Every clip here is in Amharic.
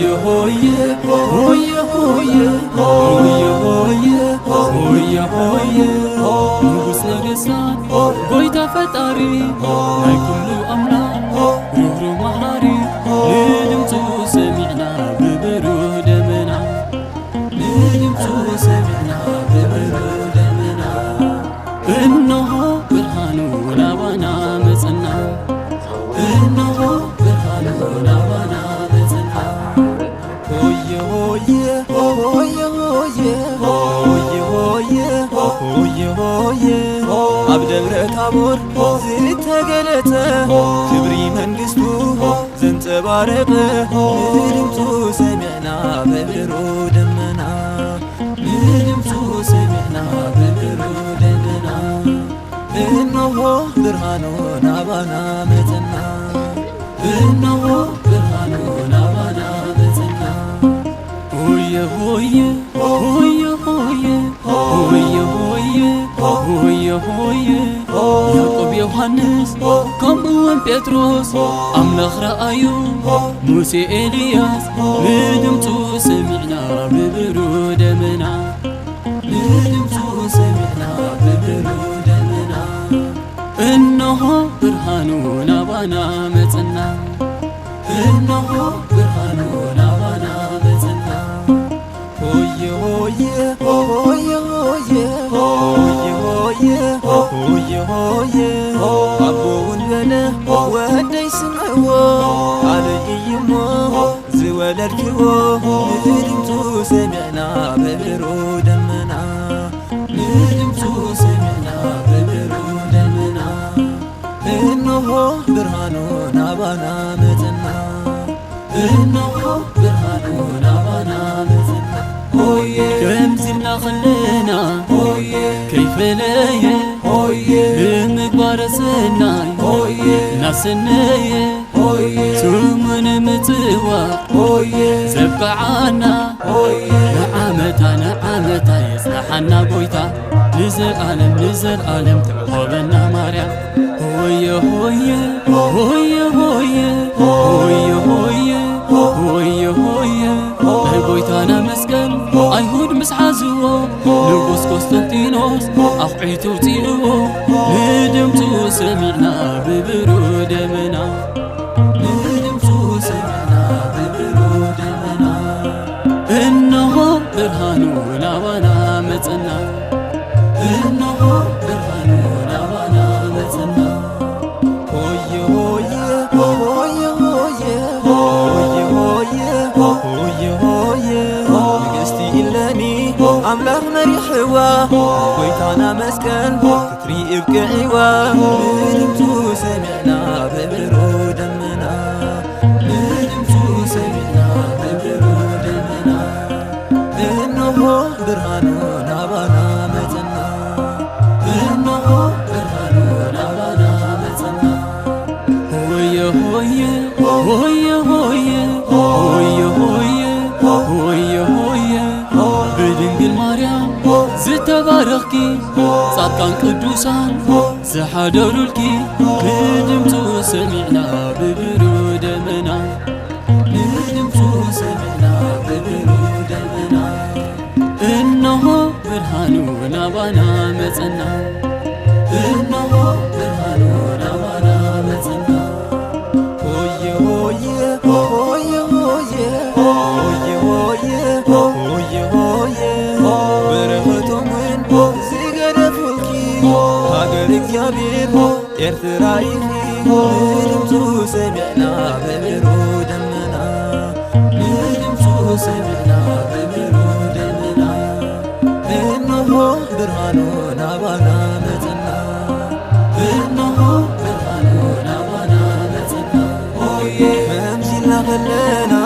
هوي هوي هوي هوي هوي هوي هوي هوي نقص نقصان قويتا فتاري هاي كل أمنا روحو مهاري لدمتو سمعنا ببرود منا لدمتو سمعنا ببرود منا إنه برهانونا وانا مزنا إنه برهانونا وانا مزنا هوي هوي هوي هوي هوي هوي هوي هوي عبد الرتابور زيت قلته كبري منقستو زنت بارقه لدمتو سمعنا ببرود منا لدمتو سمعنا ببرود منا إنه برهانونا وانا مزنا إنه برهانونا وانا مزنا هوي هوي هوي هوي هوي هوي هوي هوي يعقوب يوحنس كمون بيتروس أملخ رأيو موسى إلياس لدمتو سمعنا ببرود منا لدمتو سمعنا ببرود منا إنه برهانونا وانا مزنا إنه برهانونا وانا مزنا هوي هوي هوي هوي هوي هوي هوي هوي أبون بنا ودي سمعوا علي يمو زوال الكوا لدمتو سمعنا ببرود منا لدمتو سمعنا ببرود منا إنه برهانونا وانا مزنا إنه برهانونا وانا مزنا هوي كم زلنا خلينا هوي كيف ليه هوي مقبار سناي هوي ناس النية هوي سمن متوا هوي زبقى عنا هوي نعمتا يسنحنا بويتا نزل عالم تعقوبنا مريم هوي هوي هوي هوي هوي هوي هوي هوي بويتانا مسكن أيهود مسحازو نقص قسطنطينوس أخعيتو تيلو لدمتو سمعنا ببرود منا لدمتو سمعنا ببرود منا إنه برهانونا وانا مزنا إنه برهانونا وانا مزنا هوي هوي هوي هوي هوي هوي هوي نقستي إلاني أملاك مريحوا ويتانا مسكن كتري إبقعوا لدمتو سمعنا ببرود منا لدمتو سمعنا ببرود منا إنه برهانونا وانا مزنا إنه برهانونا وانا مزنا هوي هوي هوي هوي هوي هوي هوي هوي بدنقل مريم زتبارخكي صادقان قدوسان زحادرولكي لدمتو سمعنا ببرود منا لدمتو سمعنا ببرود منا إنه برهانونا وانا مزنا إنه برهانونا وانا مزنا هوي هوي هوي هوي هوي هوي هوي هوي برهتو من زيقنا فوكي هاقر اكيابير ارترايخي لدمتو سمعنا ببرود منا لدمتو سمعنا ببرود منا إنه برهانونا وانا مزنا إنه برهانونا وانا مزنا همزينا خلينا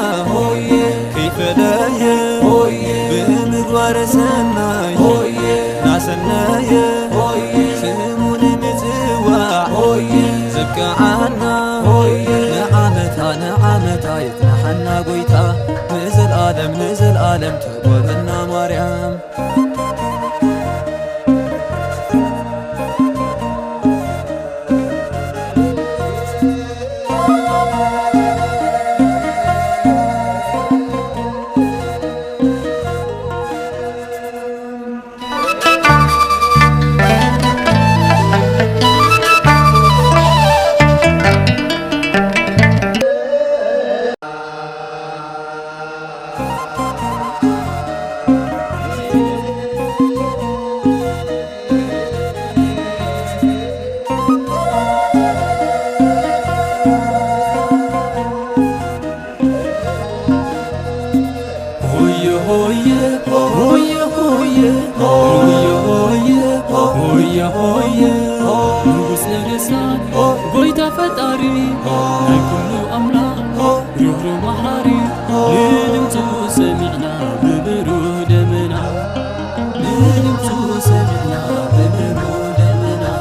كيف لايه بمقبار سناي ناسناي سمون متواع زكا عنا نعمتا يتنحنا قويتا نزل آدم تقوبنا مريم هوي هوي هوي هوي هوي هوي هوي نغس نغسان قويتا فتاري كل أملاك يهرو محاري لدمتو سمعنا ببرود منا لدمتو سمعنا ببرود منا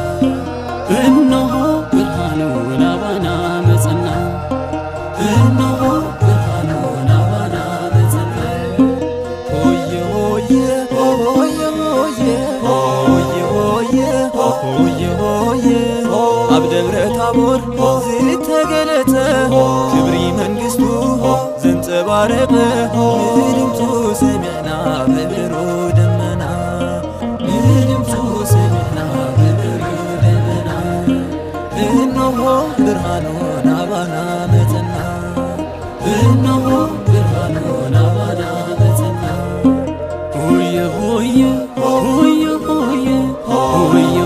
إنه برهانونا بنا مزنا إنه برهانونا بنا مزنا هوي هوي هوي هوي هوي هوي هوي عبد برتابور زيت قلته كبري منقستو زنت بارقه لدمتو سمعنا ببرود منا لدمتو سمعنا ببرود منا إنه برهانونا بنا متنا إنه برهانونا بنا متنا هوي هوي هوي هوي هوي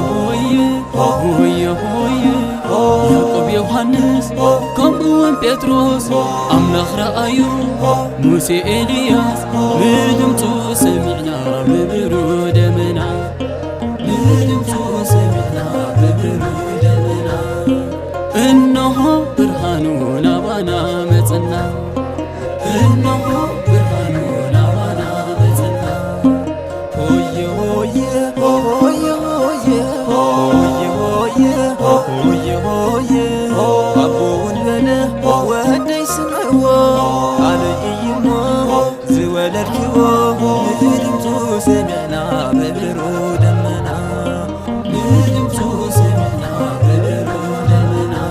هوي هوي يعقوب يوحنس كمون بطرس أملاخ رأيو موسى إلياس لدمتو سمعنا ببرود منا لدمتو سمعنا ببرود منا إنه برهانونا بنا متنا إنه برهانونا بنا متنا هوي هوي هوي هوي هوي هوي هوي أبون بنا وهدي سمعوا على إيما زوال الكوا لدمتو سمعنا ببرود منا لدمتو سمعنا ببرود منا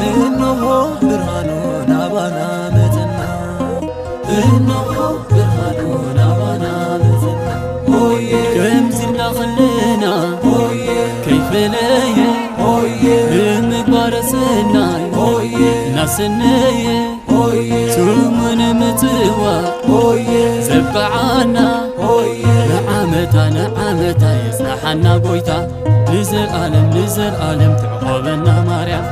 إنه برهانونا بنا متنا إنه برهانونا بنا متنا كم زلنا خلينا كيف لايه بمقبار سناي ناسناي تومن متوا زبعانا نعمتا يصلحنا قويتا نزل عالم تعقبنا مريم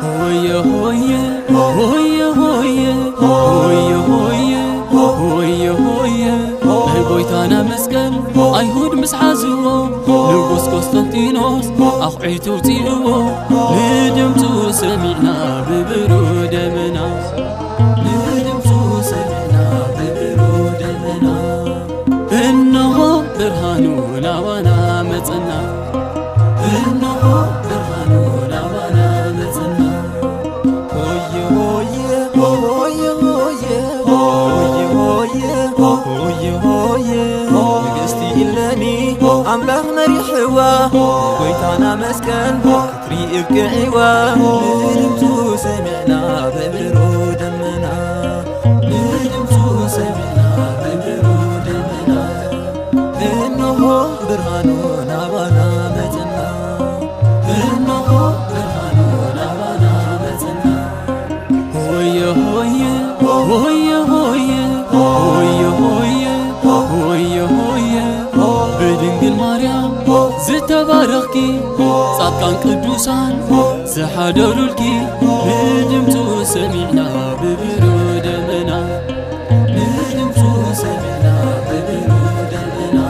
هوي هوي هوي هوي هوي هوي هوي قويتانا مسكن أيهود مسحازو نغوس قسطنطينوس أخعيتو تيلو لدمتو سمعنا ببرود منا لدمتو سمعنا ببرود منا إنه برهانونا بنا متنا إنه برهانونا بنا متنا هوي هوي هوي هوي هوي هوي نقستي إلاني أملاخ مريحوا قويتانا مسكن كتري إبقعوا لدمتو سمعنا ببرود منا لدمتو سمعنا ببرود منا إنه برهانونا بنا متنا إنه برهانونا بنا متنا هوي هوي هوي هوي هوي هوي هوي بدنجل مريم زتباركي صدقان قدوسان زحادرولكي لدمتو سمعنا ببرود منا لدمتو سمعنا ببرود منا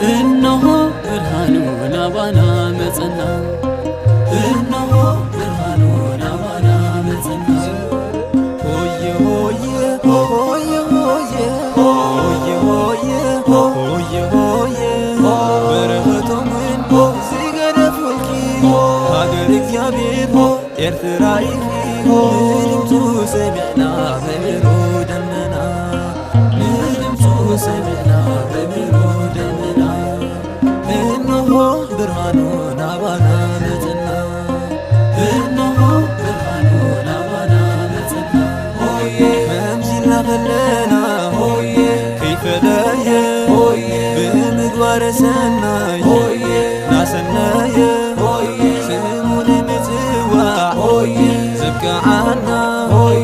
إنه برهانونا بنا متنا إنه برهانونا بنا متنا هوي هوي هوي هوي هوي هوي برهتم من زيغر فولكي هاجر እግዚአብሔር ኤርትራይ ለድምፁ ሰሚዕና በብሩህ ደመና ለድምፁ ሰሚዕና በብሩህ ደመና እነሆ ብርሃኑን አባና መጽና እነሆ ብርሃኑን አባና መጽና ሆዬ መምሲልና ፈለና ሆዬ ከይፈለየ ሆዬ በምግባረ ሰናይ ሆዬ ናሰናየ ሆዬ ስሙን ምጽዋዕ ሆዬ ዘብቅዓና ሆዬ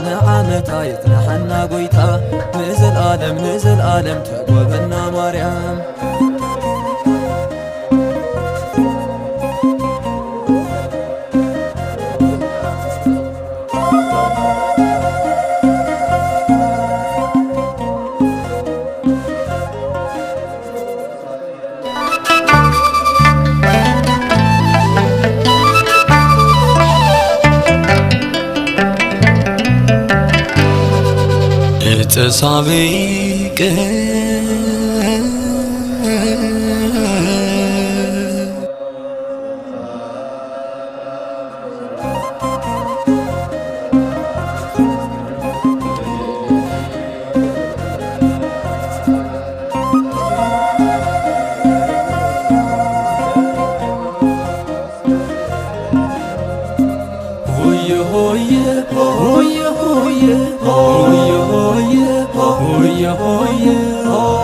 ነዓመታ የጽንሐና ጐይታ ንዘልዓለም ተጐበና ማርያም ተሳቢቅ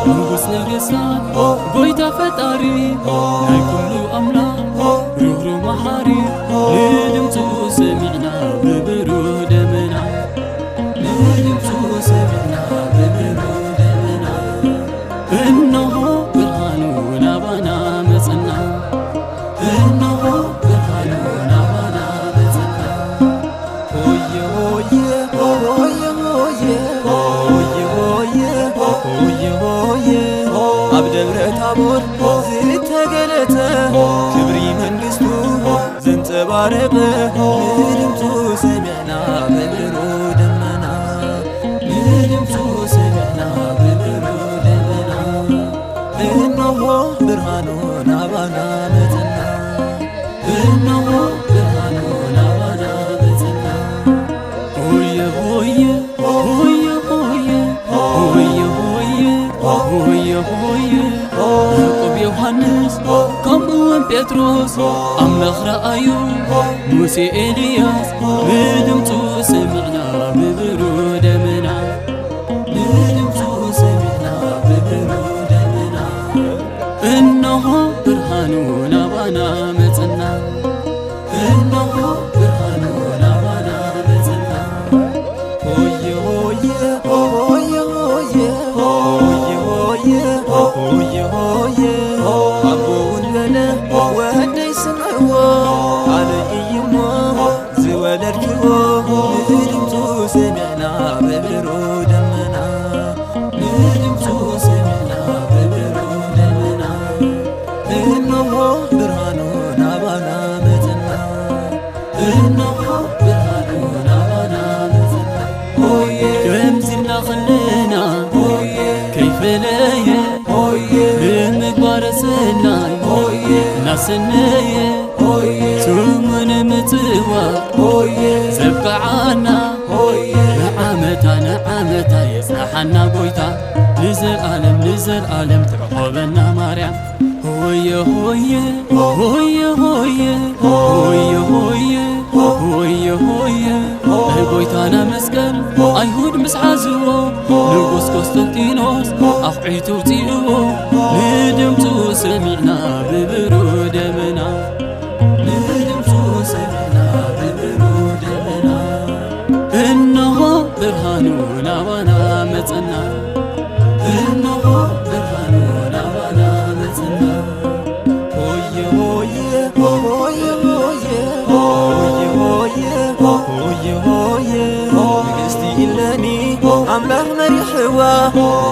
ንጉስ ነገስታት ጎይታ ፈጣሪ ናይ ኩሉ ኣምላኽ ሩህሩ መሓሪ ንድምፁ ሰሚዕና ብብሩህ ደመና ንድምፁ ሰሚዕና ብብሩህ ደመና እነሆ ብርሃኑ ናባና መፅና እነሆ ብርሃኑ ናባና መፅና ሆየ ሆየ ሆየ ሆየ ሆየ ኣብ ደብረ ታቦር ዝተገለጸ ክብሪ መንግሥቱ ዘንጸባረቀ ንድምፁ ሰሚዕና በብሩህ ደመና ንድምፁ ሰሚዕና በብሩህ ደመና እነሆ ብርሃኑ ናባና መፅና እነሆ ብርሃኑ ናባና መፅና ሆየ ሆየ ሆየ ሆየ ሆየ ያዕቆብ ዮሐንስ ከምኡውን ጴጥሮስ ኣምላኽ ረኣዩ ሙሴ ኤልያስ ብድምፁ ሰሚዕና ብብሩህ ደመና ብድምፁ ሰሚዕና ብብሩህ ደመና እነሆ ብርሃኑ ናባና መፅና እነሆ ብርሃኑ ናባና መፅና ሆየ ሆየ ሆየ ሆየ ሆየ ኣቦውን በለ ወደይ ስምዕዎ ኣነይ እሞ ዝወለድክዎ ንድምፁ ሰሚዕና በብሩህ ደመና ንድምፁ ሰሚዕና በብሩህ ደመና እነሆ ብርሃኑ ናባና መፅና እነሆ ብርሃኑ ናባና መፅና ሆየ ከምዚልና ኸለና ከይፈለየ ብምግባረ ሰናይ ናሰነየ ስሙን ምጽዋዕ ዘብቅዓና ንዓመታ ንዓመታ የጽናሓና ጎይታ ንዘለዓለም ንዘለዓለም ትረኸበና ማርያም ሆየ ሆየ ሆየ ሆየ ሆየ ሆየ ሆየ ሆየ ናይ ጎይታና መስቀል ኣይሁድ ምስ ሓዝዎ ንጉስ ቆስጠንጢኖስ ኣኽዒቱ ውፅእዎ ንድምፁ ሰሚዕና ብብሩህ ደመና ንድምፁ ሰሚዕና ብብሩህ ደመና እነሆ ብርሃኑ ናባና መፅና እነሆ ብርሃኑ ናባና መፅና ሆየ ሆየ ሆየ ሆየ ሆየ ሆየ ንግሥቲ ኢለኒ ኣምላኽ መሪሕዋ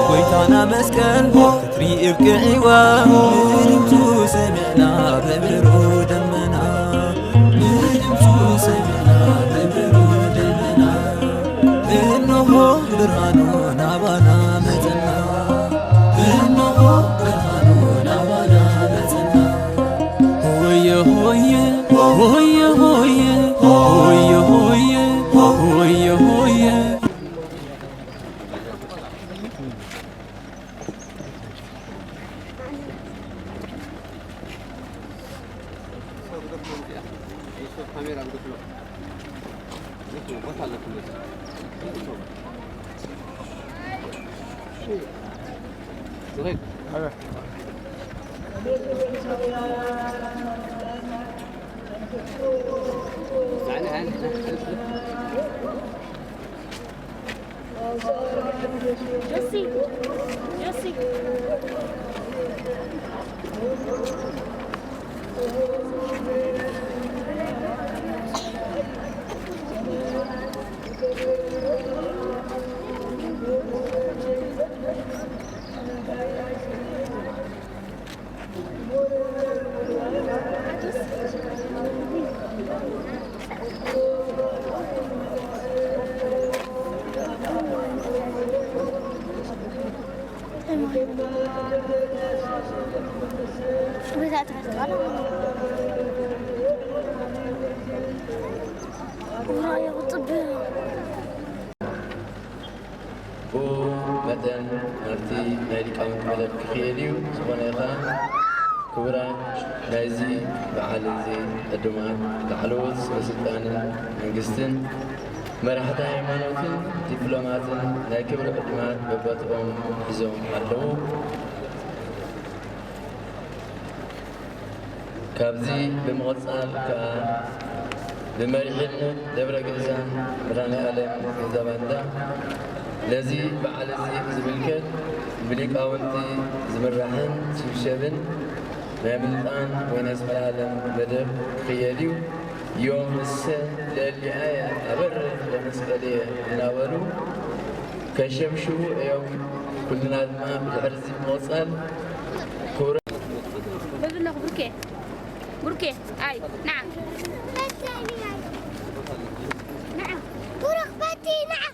ጎይታና መስቀል ክትሪኢ ብቅዒዋ ንድምፁ ሰሚዕና በብሩህ ደመና ንድምፁ ሰሚዕና በብሩህ ደመና እነሆ ብርሃኑ ናባና መፅና እነሆ ብርሃኑ ናባና መፅና ሆየ ሆየ ሆየ ሆየ ሆየ ሆየ ሆየ ሆየ Jesse. مدن نرتي نادي كم ملك خياليو سبحانه كبرى نازي بعلى زي الدمان العلوز وسلطان منجستن مرحلة هيمانوتن دبلوماتن ناكبر الدمان ببطئهم حزوم علو كابزي بمغصال كا بمرحلة دبر جزان براني علم زباندا لذي بعد زي زبلكت بليك أونتي زمرحن سوشبن نعملان وناس بالعالم بدر خياليو يوم السنة اللي آية أبر لمسألة ناولو كشف شو يوم كلنا ما بالحرز موصل كورة بقول لك بركة بركة أي نعم نعم كورة باتي نعم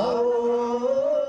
Oh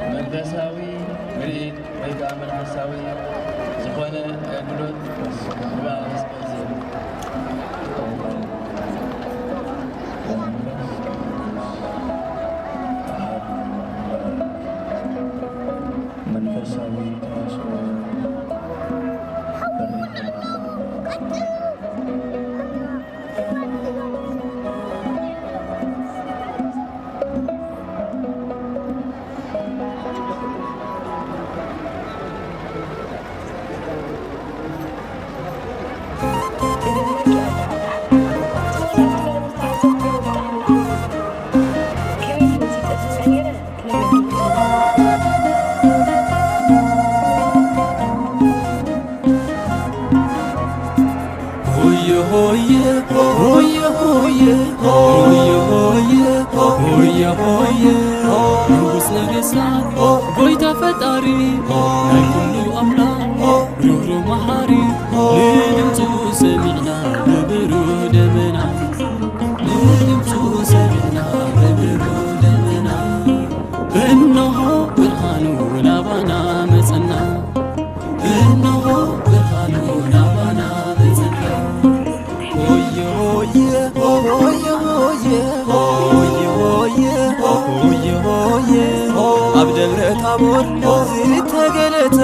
መንፈሳዊ ምርኢት ወይ ከዓ መንፈሳዊ ዝኾነ ኣገልግሎት ንባብ መስቀል መንፈሳዊ ተዋስኦ ንጉሥ ነገሥታት ጎይታ ፈጣሪ ናይ ኩሉ ኣምላኽ ሩህሩህ መሓሪ ንድምፁ ሰሚዕና በብሩህ ደመና ንድምፁ ሰሚዕና በብሩህ ደመና እነሆ ብርሃኑ ናባና መጸና እነሆ ብርሃኑ ናባና መጸና ሆየ ሆየ ሆየ ሆየ ሆየ ሆየ ኣብ ደብረ ታቦር ዝተገለጸ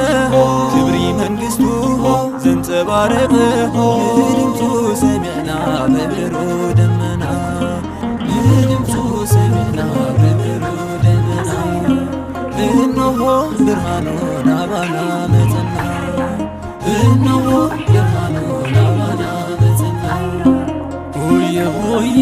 ክብሪ መንግሥቱ ዘንጸባረቐ ንድምፁ ሰሚዕና በብሩህ ደመና ንድምፁ ሰሚዕና በብሩህ ደመና እነሆ ብርሃኑ ናባና መጸና እነሆ ብርሃኑ ናባና መጸና ሆየ ሆየ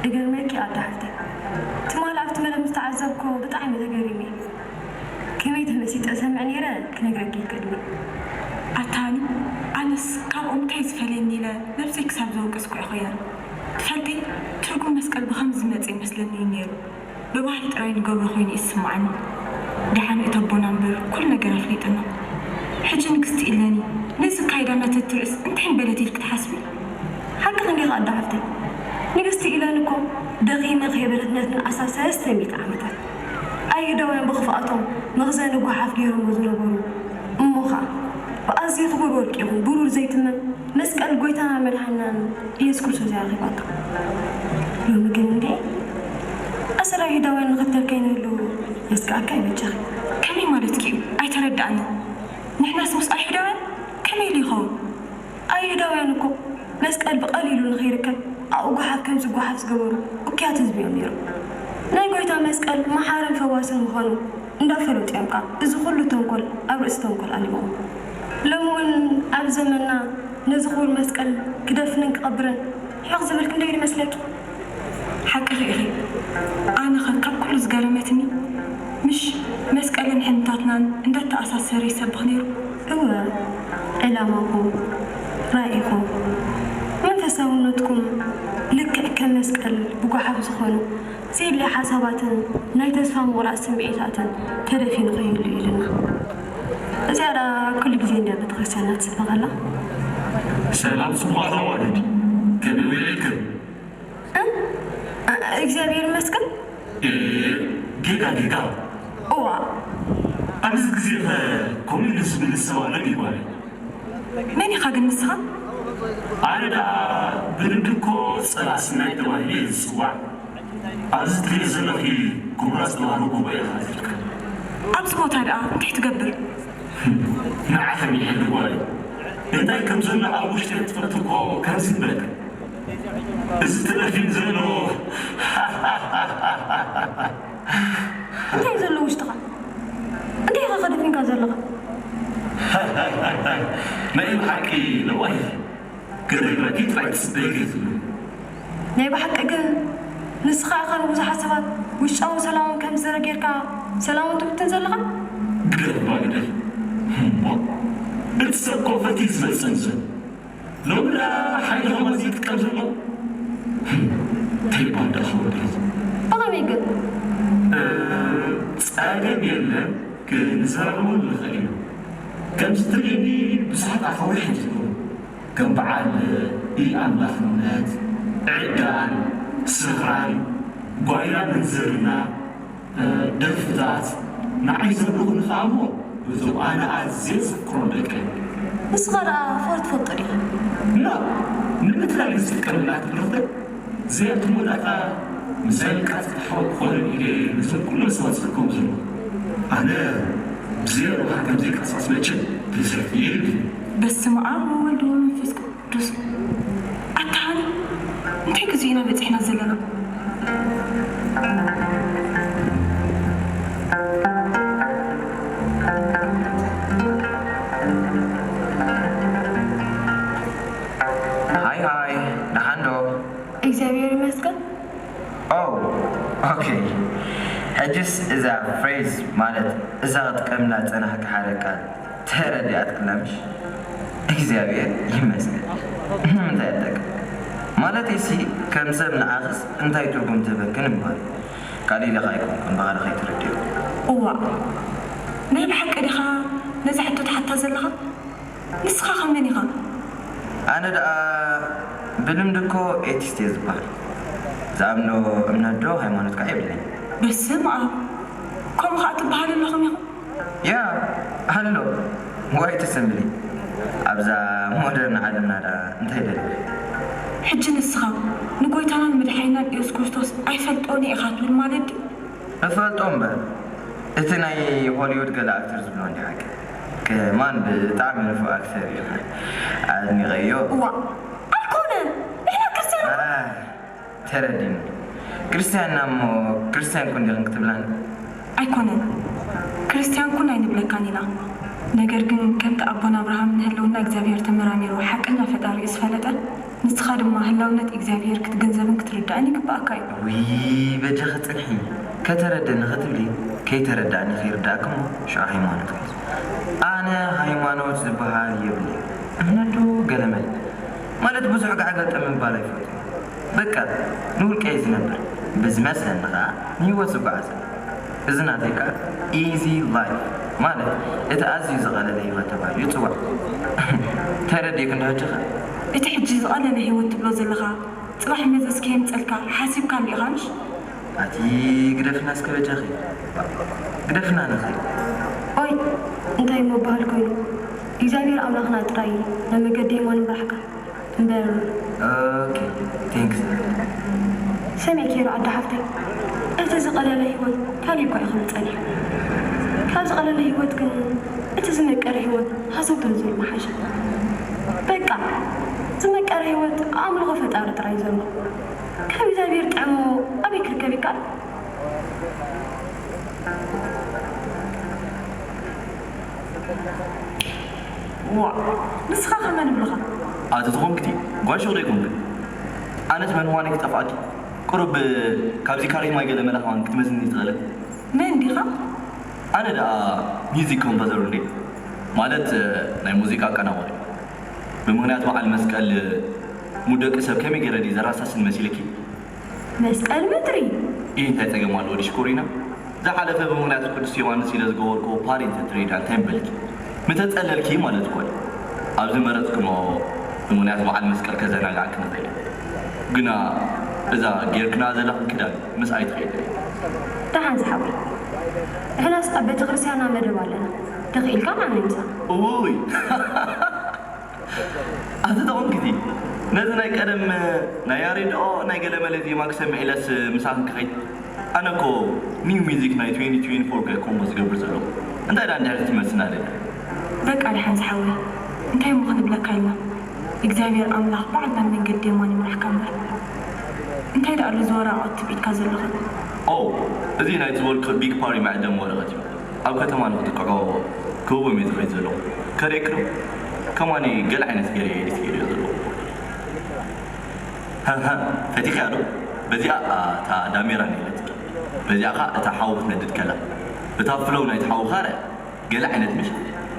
دقرمك يا أدعتي تمال عفت ملا مستعذبكو بطعم دقرمي كمي تمسيت أسمعني ران كنقرك يكدمي أتاني أنس كابهم كيس فلني لا نفسي كسب زوجك أخيار فلتي تركم مسكال بخمس متر مثلني نيرو بواحد رأيني قبل خويني اسمعني دحين يطبونا نبر كل نجار فليتنا حجي نكست إلاني ليس كايدانا تترس انتين بلدي لك تحسبي حقا نقي غدا عفتي نكست إلانكم دغينا غير بلدنا من أساسها 600 عامتات أي دوين بخفاتهم مغزان وقحاف جيرهم وزنبورو أموخا وأزيد غرور كيهم برور زيت من مسكال قويتنا عمل حنان يسكر سوزي غيباتا يوم قلندي أسرع يدوين نغتل كين اللو يسكال كاي بيتشخي كمي مالتكي أي تردعني نحن اسمس أي دوين كمي لي خون أي دوينكم مسكال بقليل نغيرك أو قحاف كم زقحاف زقبورو وكيات زبيهم يرو ناي قويتا مسكال ما حارم فواسن مخانو ندافلو تيامكا إذا خلو تنكل أو رئيس تنكل أليمون لمون أب زمنا نزخول مسكال كدفنك قبرن يغزب لكم دايري مسلكي حق غيري أنا خلقب كل زقارمتني مش مسكال نحنتاتنا ندت أساس سري سبغنيرو هو علامكم رأيكم منفساونتكم لك كمسكال بقحاف زخونو زي اللي حساباتن ناي تسفام وراء سمعيتاتن ترفين غير لنا زيارة كل جزين دي بتغسانات سبغلا سلام سبحانه والدي كبيريكم እግዚአብሔር ይመስገን ጌጋ ኦዋ ኣብዚ ግዜ ኮሚኒስ ብልሰዋለ ይባላል من يخاق النسخة؟ أنا دا بندكو سلاسنا توالي السواع أزدري زلقي كبراس دوانو قبايا خاطرك أبزبوت هذا انتي تقبل نعثم يحب والي انتي كم زلنا أبوش تفتكو كان سنبك استلفين زلو انتي زلو واشتغل انتي غاقد فين كازلغ ما يبحكي لوهي كده يبقى رايت تسبيكي ناي بحق اقل نسخة اخر وزح سبات وشاو سلام كم زر غيركا سلام انتو بتنزلغا قدر ما قدر بتسبقو فتيز بالسنزل لو لا حاجة ما زيك تكمزلو تيبان دخول بغم يقل تساقم يلا كنزرعو الخليل كم ستريني بصحة أخوي حجتكم كم بعد أملاح نونات عدان سغران قويران نزرنا دفتات نعيز نقول نخامو بذو أنا عزيز فكرون لك نصغر فورت فطري لا من مثل اللي ستكلمات برضك زي تمولاتا مثال كات تحاول خلال إلي نزل كل سوات سكوم زلو أنا بزيرو حكم زيك أساس ماتشن تسرفيل بس معاه ولد ومنفس قدس أتعني انتي كزينا بتحنا زلنا اوكي حجس اذا فريز مالت اذا تقمنا صنحك حركه ترديات كلامش እግዚአብሔር ይመስገን እንታይደግ ማለት እሲ ከምሰብ ንዓክስ እንታይ ትርጉም ትበክን ይባል ካሊለ ኻይኩም ባለ ኻይ ትርዲው እዋ ናይ ብሓቂ ዲኻ ነዚ ሕቶ ተሓታ ዘለኻ ንስኻ ከመን ኢኻ ኣነ ደኣ ብልምድኮ ኤቲስት ዝባል ዛምኖ እምነት ዶ ሃይማኖት ካ የብለኝ በስመ አብ ከምኡ ከዓ ትበሃል ኣለኹም ኢኹም ያ ሃሎ ዋይ ተሰምሊ ኣብዛ ሞደርን ዓለምና ዳ እንታይ ደለ ሕጂ ንስኻ ንጎይታናን መድሓኒናን ኢየሱስ ክርስቶስ ኣይፈልጦኒ ኢኻ ትብል ማለት እፈልጦ እምበር እቲ ናይ ሆሊውድ ገለ ኣክተር ዝብሎ እንዲ ሓቂ ከማን ብጣዕሚ ንፉዕ ኣክተር እዩ ኣድኒቐዮ እዋ ኣይኮነን ንሕና ክርስቲያን ተረዲኒ ክርስቲያንና እሞ ክርስቲያን ኩን ዲኽን ክትብላኒ ኣይኮነን ክርስቲያን ኩን ኣይንብለካን ኢና ነገር ግን ከምቲ ኣቦና ኣብርሃም ንህልውና እግዚኣብሔር ተመራሚሩ ሓቀኛ ፈጣሪ ዝፈለጠ ንስኻ ድማ ህላውነት እግዚኣብሔር ክትገንዘብን ክትርዳእን ይግባእካ እዩ ውይ በጀኸ ፅንሒ ከተረድእኒ ክትብሊ ከይተረዳእኒ ከይርዳእክሞ ሽዑ ሃይማኖት ገይዙ ኣነ ሃይማኖት ዝበሃል የብለ እምነቱ ገለመል ማለት ብዙሕ ጋዕገልጠ ምባል ኣይፈቱ በቃ ንውልቀይ ዝነብር ብዝመስለኒ ከዓ ንህይወት ዝጓዓዘ እዚ ናተይ ከዓ ኢዚ ላይፍ ማለት እቲ ኣዝዩ ዝቐለለ ህይወት ተባሂሉ ይፅዋዕ ተረዲእክ እንዳሕጂኻ እቲ ሕጂ ዝቐለለ ህይወት ትብሎ ዘለኻ ፅባሕ መዘዝ ከየምፀልካ ሓሲብካ እምኢኻንሽ ኣቲ ግደፍና እስከበጀኺ ግደፍና ንኽእል ኦይ እንታይ መባሃል ኮይኑ እግዚኣብሔር ኣምላኽና ጥራይ ንመገዲ የማን ምራሕካ እምበር ኦኬ ቴንክስ ሰሚዕ ከይሩ ኣዳ ሓፍተይ እቲ ዝቐለለ ህይወት ካሊእ እኳ ኢኹም ፀኒሑ ካብ ዝቐለለ ህይወት ግን እቲ ዝመቀረ ህይወት ሃሰብቶም ዝብል መሓሻ በቃ ዝመቀረ ህይወት ኣእምልኾ ፈጣሪ ጥራይ ዘሎ ካብ እግዚኣብሔር ጥዕሞ ኣበይ ክርከብ ይከኣል ዋ ንስኻ ከመን ብልኻ ኣቶ ትኾንክቲ ጓል ሸغለ ይኮንክ ኣነት መንዋነ ክጠፍኣኪ ቁርብ ካብዚ ካሪማይ ገለ መላኽዋን ክትመዝኒ ትኽእለ መን ዲኻ ኣነ ደኣ ሚዚክ ኮምፖዘር እንዴ ማለት ናይ ሙዚቃ ኣቀናባሪ ብምክንያት በዓል መስቀል ሙደቂ ሰብ ከመይ ገይረ ዲ ዘራሳስን መሲለኪ መስቀል ምድሪ ይህ እንታይ ፀገም ኣለዎ ዲሽኮሪና ዝሓለፈ ብምክንያት ቅዱስ ዮሃንስ ኢለ ዝገበርኮ ፓሪንት ትሬዳ እንታይ ንበልኪ ምተፀለልኪ ማለት እኮ ኣብዚ መረፅክሞ ብምክንያት በዓል መስቀል ከዘናጋዕክ ንኽእል ግና እዛ ጌርክና ዘለኹ ክዳን ምስ ኣይትኽእል ደሓን ዝሓወይ ንሕናስ ኣብ ቤተ ክርስቲያንና መደብ ኣለና ደኺኢልካ ማዕና ይምሳ ውይ ኣቶ ተኾንክቲ ነዚ ናይ ቀደም ናይ ያሬድኦ ናይ ገለ መለ ዜማ ክሰምዕ ኢለስ ምሳን ክኸይድ ኣነ ኮ ኒው ሚዚክ ናይ 2024 ኮምቦ ዝገብር ዘለኹ እንታይ ዳ እንድሕር ትመስና ደለ በቃ ድሓን ዝሓወይ እንታይ ሞ ክንብለካ ኢልና እግዚኣብሔር ኣምላኽ ባዕልና መንገዲ የማን ይምራሕካ እምበር እንታይ ደኣ ዝወራቐት ትብኢትካ ዘለኹ እዚ ናይ ዝበልኩ ቢግ ፓሪ ማዕደም ወረቐት እዩ ኣብ ከተማ ንክትቅዖ ክህቦም እየ ዝኸይድ ዘለኹ ከሪእክዶ ከማኒ ገለ ዓይነት ገለ ኤዲት ገይሩ ዘለኹ ፈቲኻ ዶ በዚኣ እታ ዳሜራ ነለት በዚኣ ኻ እታ ሓዊ ክትነድድ ከላ እታ ፍለው ናይቲ ሓዊ ኻ ርአ ገለ ዓይነት ምሽ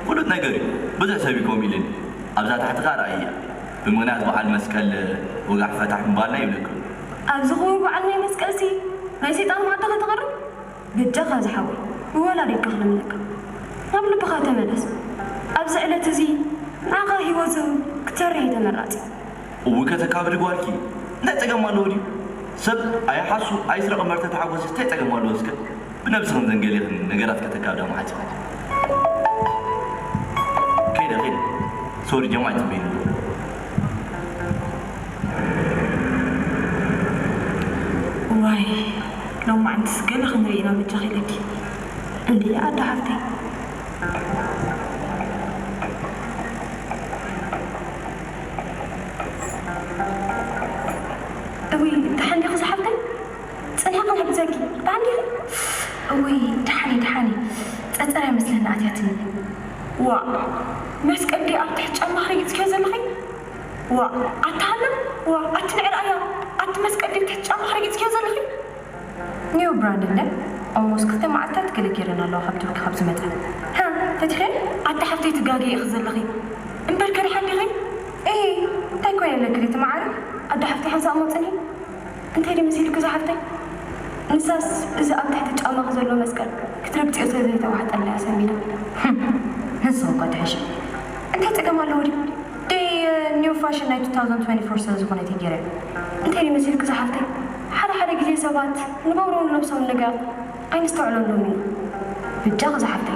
ፍሉጥ ነገር እዩ ብዙሕ ሰብ ይኮም ኢልኒ ኣብዛ ታሕቲ ኻ ርኣያ ብምክንያት በዓል መስቀል ወጋሕ ፈታሕ ምባልና ይብለክም ኣብዚ ክቡር በዓል ናይ መስቀል ሲ ናይ ሰይጣን ማዕደኸ ተቐርብ ግጃኻ ዝሓወይ ብወላዲካ ክልምለካ ናብ ልብኻ ተመለስ ኣብዚ ዕለት እዚ ንዓኻ ህይወት ዝህብ ክተርየ ተመራፂ ከተካብድ ጓልኪ እንታይ ፀገም ኣለዎ ድዩ ሰብ ኣይሓሱ ኣይስረቕ መርተ ተሓጎስ እንታይ ፀገም ኣለዎ እስከ ብነብስኽን ዘንገሊኽን ነገራት ከተካብዳ ማዓት ከይደ ሶሪ ጀማዕ ትበይኑ ዋይ ሎማ ዓንቲስ ገለ ክንርኢና መጃኺ ኢለኪ እንዲ ኣዳ ሓፍተይ እውይ ድሓን ዲኹ ዝሓፍተይ ፀኒሕኻ ንሕግዘኪ ድሓን ዲኹ እውይ ድሓኒ ፀፀራ ይመስለና ኣትያትኒ ዋ መስቀል ዲ ኣብ ትሕቲ ጫማ ክረጊፅክዮ ዘለኺ ዋ ኣትሃለም ዋ ኣትንዕር ኣያ ኣቲ መስቀል ዲ ትሕቲ ጫማ ክረጊፅክዮ ዘለኺ نيو براند لا أموس كنت مع عتات كل كيرنا الله حبتك خبز متر ها تدخل عتا حفتي تقاقي يخزل لغي امبارك رح لغي إيه تاكوين لك اللي تمعرف عتا حفتي حنسا أموتني أنت هيدي مسيلك إذا حفتي نساس إذا أنت تحت أما خزل له مسكر كتربتي أصير واحد قال لي أسمينا نسوق قد عشان أنت تقام على ودي دي نيو فاشن نايت 2024 سنة زخونة تيجي أنت هيدي مسيلك إذا حفتي حدا جزي سبات نبورون نلبسون نقاط أين استعلون لوني بالجاغ زحفتي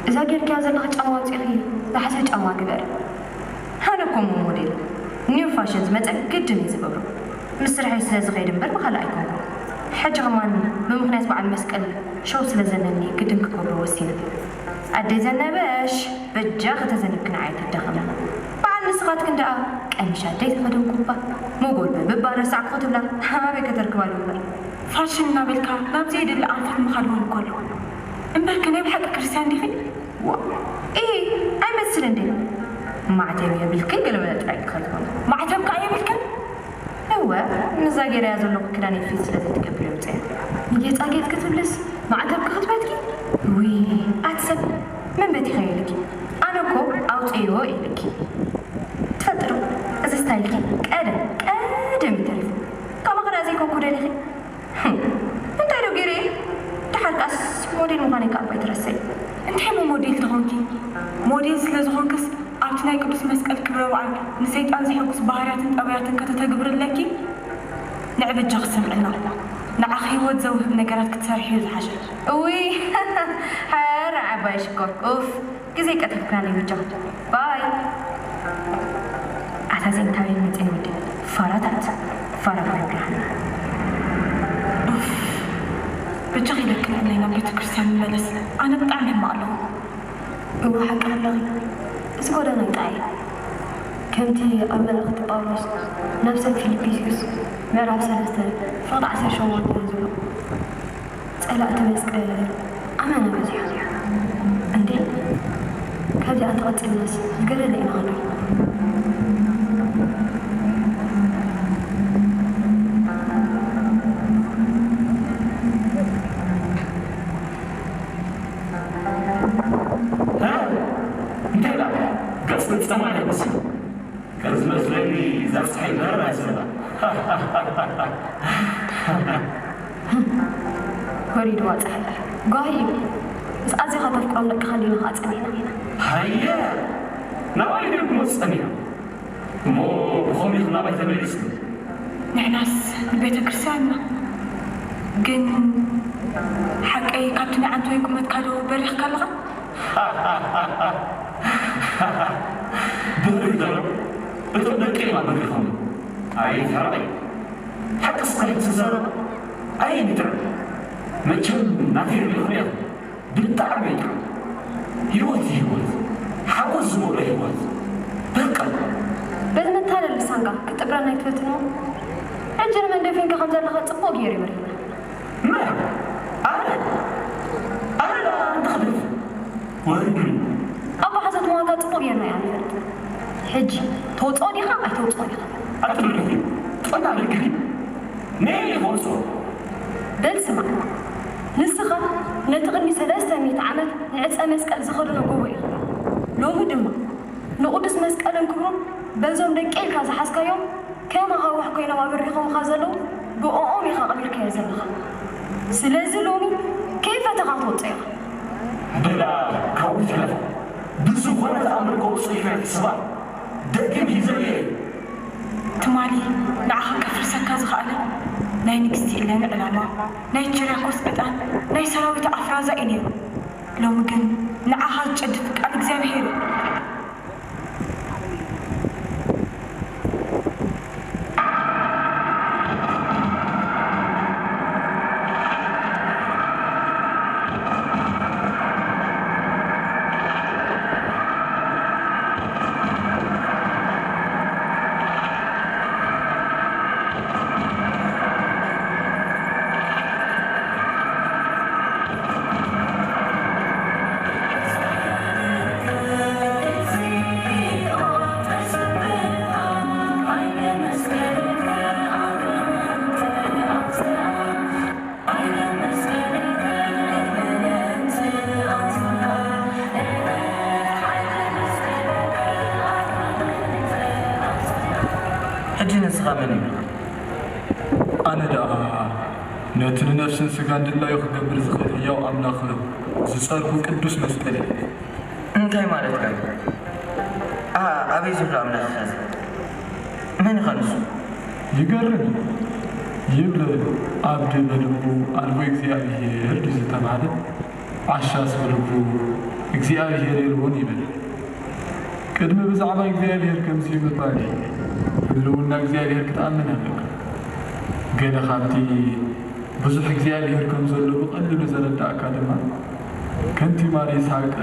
إذا قير كازا لغج أموات إخي لحسج أما قبر هانا كوم موديل نيو فاشنز متأكد جني زبورو مسترحي سلاز غير مبر بخلا أيكم حاجة غمان بمخناس بعد مسكال شو سلازنني قدم كبر وسينا عدي زنباش بالجاغ تزنبكن عايت الدخل نسخات كندا كأني شاديت خدم كوبا موجود ببارة ساعة خطبلا ما بك تركوا الأمور فاشن نابلكا ما بزيد اللي أنفق مخلون كله امبارك أنا بحق كريستيان دي خي إيه أنا مثلاً دي ما عتبي بالكل قالوا لا تراك خلكم ما عتبك أيه بالكل هو مزاجي رازل لك كلاني في سلسلة تكبروا تاني نجيت أجيت كتب لس ما عتبك خطبتك وي أتسب من بدي خيالك أنا كو أوت إيوه إلك تفضلوا إذا ستايلكي قادم بتعرفوا كما غير زي كوكو دالي انت لو جري تحت أس موديل مغانيك أبا يترسي انت حمو موديل تغنكي موديل سلازغنكس أعطناي قدس مسكال كبرة وعن نسيت أنزي حقس بهارات أبيات كتتقبر لكي لعبة جغسم عنا نعخي وتزوه بنقرات كتسارحي الحاجة وي حار عباي شكر أوف كزي كتفكراني بجغ باي أساسين تاوين متين ودي فرادات فرابرحنا أوف بجغي لك علينا بيت كريستيان ملس أنا بطعمي ما له هو حق هلغي اسكودا نقاي كنتي أمل أخت باولوس نفسك فيليبيسيوس معرف سلسة فضع عسر شوال بنزلو سألأت مسك أمانا بزيح عندي كابدي أتغطي الناس قال لي أنا غنو استمعنا بس كان مثلي إذا فتحي نار عزيزة وريد واضح قايب بس أزي خطف قرم لك خلينا خاطئين هيا نوالي لكم مستمعين مو خميخ نبي تمليسني نعناس البيت كرساننا جن حقي كابتن عنتويكم متكادو بريخ كالغا بريدر بتبدأ ما بريخهم أي فرعي حتى صحيح تزارب أي متر مجم نافير بالخير بالتعب متر هيوت حاول زمور هيوت بلقى بدنا نتهالى اللسانقا كتقرأنا يتفتنو عجل من دفين كخمزة لغا تقوى جيري مرينا ما أنا لا أنتخلف وارقل أبا حسد مواقع تقوى جيرنا يعني حجي توتقوني خا أي توتقوني خا أتبرقلي أنا رقلي نيلي غوصو بل سمع نسخة نتغني 300 عمل نعتقى مسكال زخرنا قوة لو مدما نقدس مسكال نكبرون بزوم دقيل كازا حسكا يوم كما هاو حكينا وابريخهم خازلو بأمي خا قبل كي يزلخ سلازي لومي كيف تغاطو تيغ بلا كاوي ثلاثة بزخونة أمر قوصي في الصباح دقم هزايا تمالي نعها كفر سكاز خاله ناي نكستي إلا نعلامة ناي تشراكوس بدان ناي سراويت أفرازة إني لو ممكن نعها تشدتك على إكزابير من أنا دا نتن نفس سجان الله يخدم برزقه يا أملاخ زصاركم قدوس مسكلي انتي مالك أبي زبر أملاخ من خلص يقرني يبل عبد بلبو ألوك زيابيه دي زتمالي عشاس بلبو እግዚአብሔር ይልውን ይበል ቅድመ በዛዕባ እግዚአብሔር ከምዚ ይባል ህልውና እግዚአብሔር ክትኣምን ኣለካ ገለ ካብቲ ብዙሕ እግዚአብሔር ከም ዘሎ ብቐሊሉ ዘረዳእካ ድማ ከምቲ ማር ይስሐቅ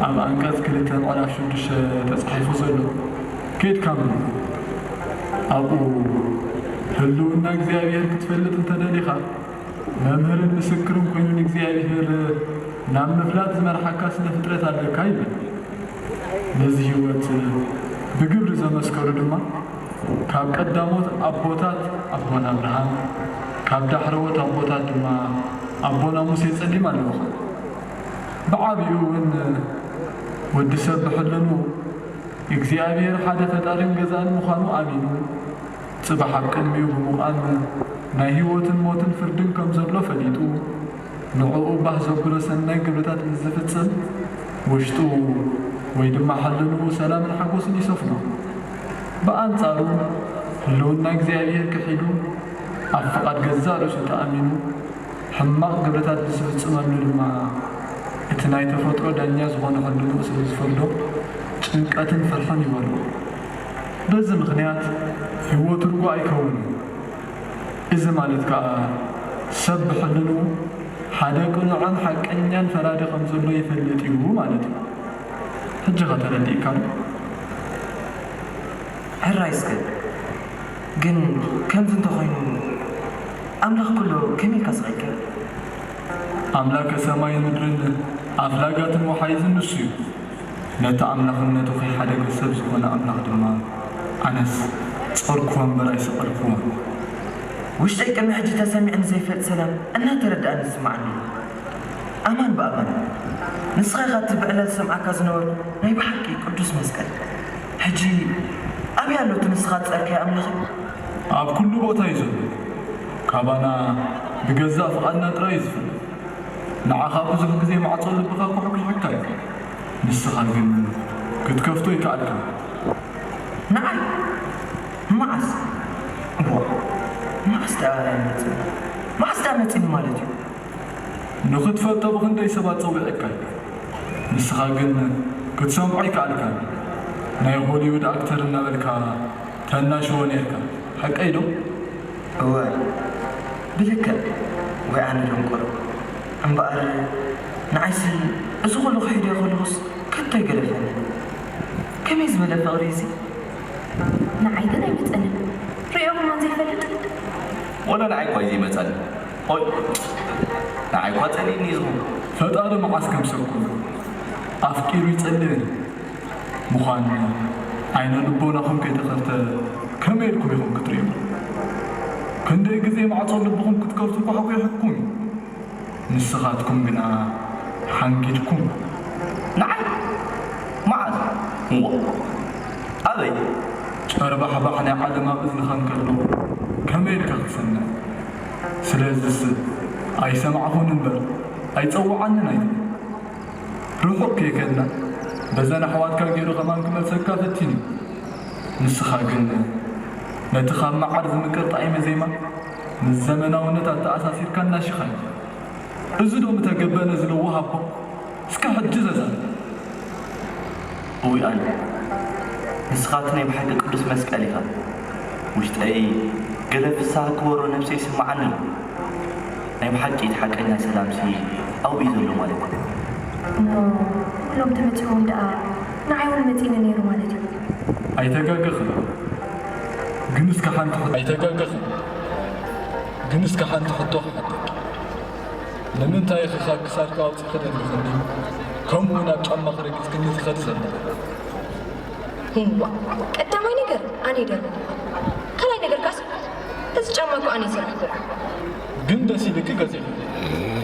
ኣብ አንቀጽ 2:6 ተጻሒፉ ዘሎ ከይድካ ምን ኣብኡ ህልውና እግዚአብሔር ክትፈልጥ እንተደሊኻ መምህርን ምስክርን ኮይኑን እግዚአብሔር ናብ ምፍላጥ ዝመርሓካ ስነ ፍጥረት ኣለካ ይብል ነዚ ህይወት ብግብሪ ዘመስከሩ ድማ ካብ ቀዳሞት ኣቦታት ኣቦና አብርሃም ካብ ዳሕረዎት ኣቦታት ድማ ኣቦና ሙሴ ጸሊም ኣለዎ ብዓብዩ እውን ወዲ ሰብ ብሕልኑ እግዚአብሔር ሓደ ፈጣሪን ገዛን ምዃኑ ኣሚኑ ጽባሕ ኣብ ቅድሚኡ ብምዃን ናይ ህይወትን ሞትን ፍርድን ከም ዘሎ ፈሊጡ ንዕኡ ባህ ዘብሎ ሰናይ ግብርታት ዝፍጽም ውሽጡ ወይ ድማ ሕልኑ ሰላምን ሓጎስን ይሰፍኑ በአንጻሩ ህልውና እግዚአብሔር ክሒዱ ኣብ ፍቓድ ገዛ ርእሱ ተኣሚኑ ሕማቕ ግብርታት ዝፍጽመሉ ድማ እቲ ናይ ተፈጥሮ ዳኛ ዝኾነ ሕልኑ ስለ ዝፈልዶ ጭንቀትን ፍርሕን ይበሉ በዚ ምኽንያት ህይወቱ ርጉእ ኣይከውንን እዚ ማለት ከዓ ሰብ ብሕልኑ ሓደ ቅኑዕን ሓቀኛን ፈራዲ ከም ዘሎ ይፈልጥ እዩ ማለት እዩ ሕጂ ከተረዲእካ ሕራይስከ ግን ከምዚ እንተኾይኑ ኣምላኽ ኩሉ ከመይ ካስኸይከ ኣምላከ ሰማይን ምድርን ኣፍላጋትን ወሓይዝን ንሱ እዩ ነቲ ኣምላኽነቱ ከይሓደገ ሰብ ዝኾነ ኣምላኽ ድማ ኣነስ ጸርክዎ እምበር ኣይሰቐልክዎ ውሽጠይ ቅድሚ ሕጂ ተሰሚዕን ዘይፈልጥ ሰላም እናተረዳእኒ ዝስማዓኒ ኣማን ብኣማን ንስኻ ኢኻ እቲ ብዕለት ሰምዓካ ዝነበሩ ናይ ብሓቂ ቅዱስ መስቀል ሕጂ ኣበይ ኣሎ እቲ ንስኻ ትጸርካይ ኣምላኽ ኣብ ኩሉ ቦታ እዩ ዘሎ ካባና ብገዛእ ፍቓድና ጥራይ ዝፍለጥ ንዓኻ ብዙሕ ግዜ ማዕጾ ልብኻ ኩሕኩሕካ እዩ ንስኻ ግን ክትከፍቶ ይከኣልካ ንዓይ መዓስ ማዕስ ዳመፅኒ ማለት እዩ ንኽትፈልጦ ብክንደይ ሰባት ፀዊዕካ ንስኻ ግን ክትሰምዖ ይከኣልካ ናይ ሆሊውድ ኣክተር እናበልካ ተናሽዎ ነርካ ሓቀይ ዶ እወ ብልክዕ ወይ ኣነ ደንቆሮ እምበኣር ንዓይሲ እዚ ኩሉ ክሒዶ ከለኹስ ከቶ ይገለፈኒ ከመይ ዝበለ ፍቕሪ እዚ ንዓይ ግን ኣይመፀንን ርዮኹማ ዘይፈልጥ ወላ ንዓይ ኳ ዘይመፀኒ ቆይ ንዓይ ኳ ፀሊእኒ ዝኹን ፈጣሪ መዓስ ከም ሰብ ኩሉ ኣፍቂሩ ይጸልየኒ ምዃን ዓይነ ልቦናኹም ከይተኸፍተ ከመይ ኢልኩም ኢኹም ክትርእዩ ክንደይ ግዜ ማዕጾ ልብኹም ክትከፍቱ ኳሕኩ ይሕኩም ንስኻትኩም ግና ሓንጊድኩም ንዓይ መዓዝ እዎ ኣበይ ጨርባሕባሕ ናይ ዓለም ኣብ እዝንኻ እንከሎ ከመይ ኢልካ ክትሰምዕ ስለዚስ ኣይሰማዕኹን እምበር ኣይፀዋዓንን ኣይተ ርሑቕ ከይከድና በዘን ኣሕዋትካ ገይሩ ኸማን ክመልሰካ ፈቲን እዩ ንስኻ ግን ነቲ ካብ መዓር ዝምቅር ጣዕመ ዜማ ምስ ዘመናውነት ኣተኣሳሲርካ እናሽኻ እዚ ዶም ተገበነ ዝልወሃቦ እስካ ሕጂ ዘዛል እዊ ኣነ ንስኻት ናይ ብሓቂ ቅዱስ መስቀል ኢኻ ውሽጠይ ገለ ፍሳህ ክበሮ ነብሰይ ይስማዓኒ ናይ ብሓቂ ሓቀኛ ሰላምሲ ኣብኡ ዘሎ ማለት እዩ እሞ ኩሎም ተመፂኦም ደኣ ንዓይ እውን መፂነ ነይሩ ማለት እዩ ኣይተጋገኽን ግን እስከ ሓንቲ ኣይተጋገኽን ግን እስከ ሓንቲ ሕቶ ክሓተክ ንምንታይ ኢኻ ክሳድካ ኣውፂእኸ ደልኽኒ ከምኡ ናብ ጫማ ክረጊፅክኒ ትኸድ ዘለካ ህዋ ቀዳማይ ነገር ኣነ ይደርኩ ካልኣይ ነገር ካስ እዚ ጫማ እኮ ኣነ ይሰርሕኩ ግን ደስ ይብልክ ገዚእኹ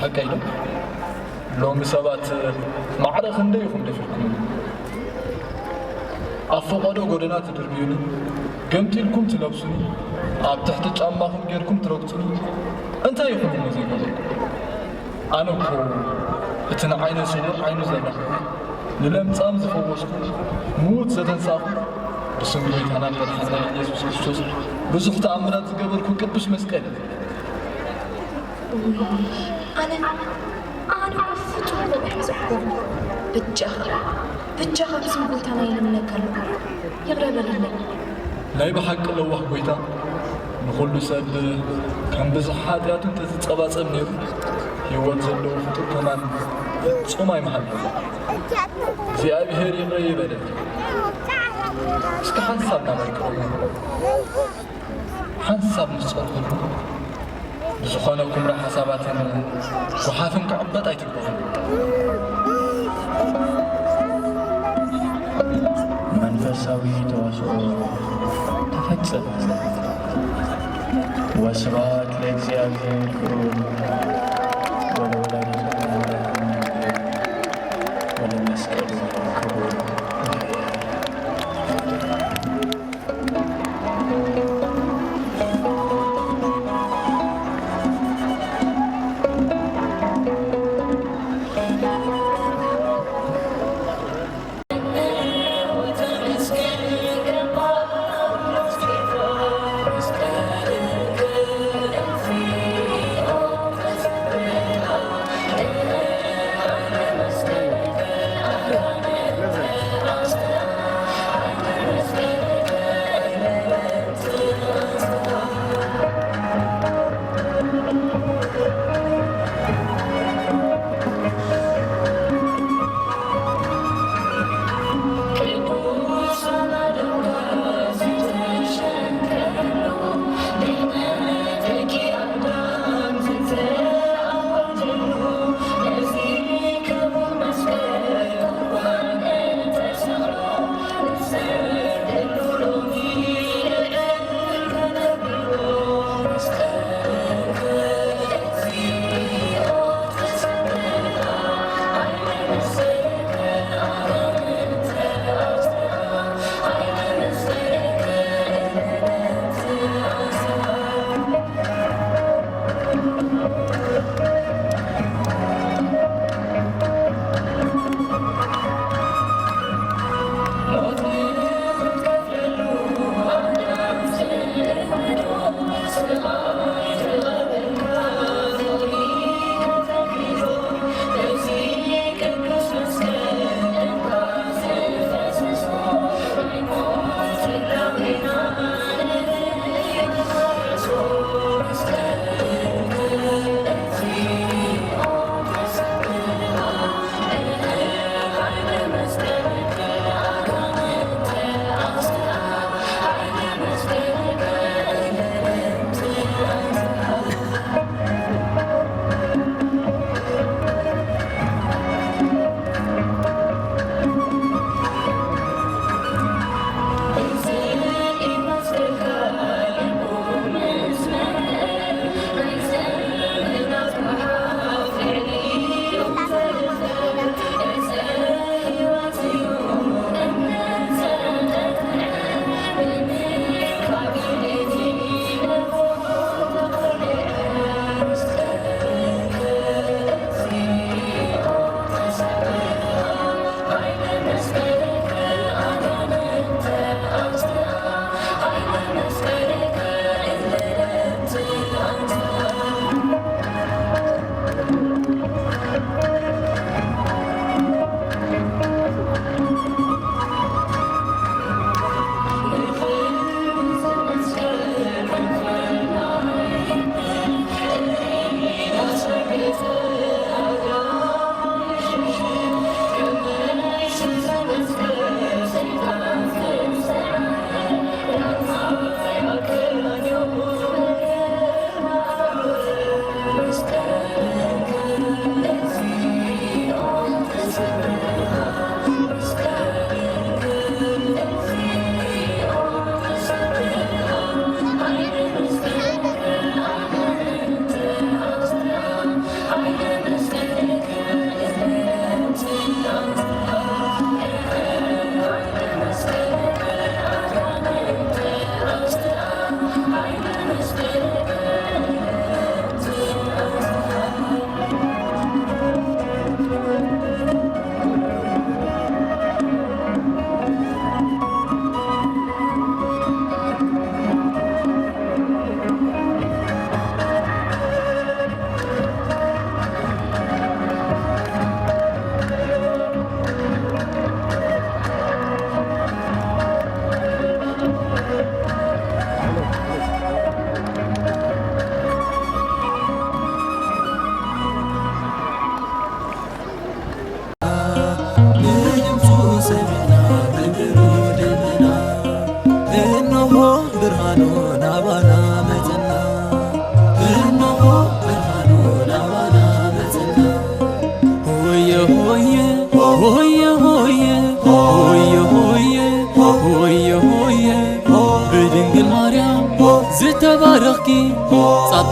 ሓቀይ ዶ ሎሚ ሰባት ማዕረ ክንደይ ኢኹም ደፊርኩም ኣብ ፈቐዶ ጎደና ትድርብዩኒ قمتلكم تلبسوني عم تحت ጫማኹም ጌርኩም ትረግጹኒ እንታይ ይኹን መዘገብ ኣነ እኮ እቲ ንዓይነ ስውር ዓይኑ ዘለኹ ንለምጻም ዝፈወስኩ ሙት ዘተንሳኹ ብስም ጌታና መድሓኒትና ኢየሱስ ክርስቶስ ብዙሕ ተኣምራት ዝገበርኩ ቅዱስ መስቀል ኣነ ፍጹም ዝሕዝኩ ብጃኻ ብስም ጌታና ይልምነካ ኣለኹ ይቕረበልኒ ናይ ብሓቂ ለዋህ ጎይታ ንኹሉ ሰብ ከም ብዙሕ ሓጢኣቱ እንተዝፀባፀብ ነይሩ ህይወት ዘለዎ ፍጡር ከማን ፍጹም ኣይመሃለሉ እግዚኣብሔር ይቕረ ይበለክ እስኪ ሓንሳብ ናባይቅረቡ ሓንሳብ ንስፀርኩሉ ብዝኾነ ኩምራ ሓሳባትን ጓሓፍን ክዕበጥ ኣይትግበኹም መንፈሳዊ ተዋስኦ ተፈጸመ። ወስብሐት ለእግዚአብሔር ክብር ወለወላዲቱ ወለመስቀሉ ክቡር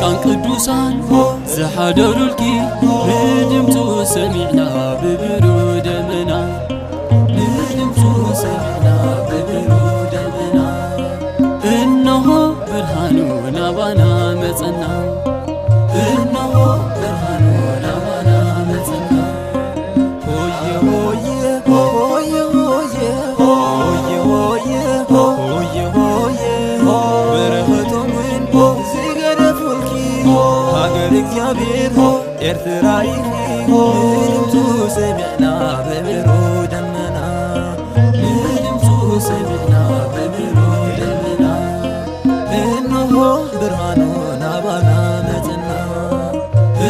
ጻድቃን ቅዱሳን ዝሓደሩልኪ ብድምፁ ሰሚዕና ብብሩህ ደመና ብድምፁ ሰሚዕና ብብሩህ ደመና እነሆ ብርሃኑ ናባና መጸና እነሆ ብርሃኑ ናባና መጸና ሆየ ሆየ ሆየ ሆየ ሆየ ሆየ ሆየ በረኸቶምን ዝገደፉልኪ ሃገር እግዚአብሔር ኤርትራይኺ ብድምፁ ሰሚዕና በብሩህ ደመና ብድምፁ ሰሚዕና በብሩህ ደመና እነሆ ብርሃኑ ናባና መጸና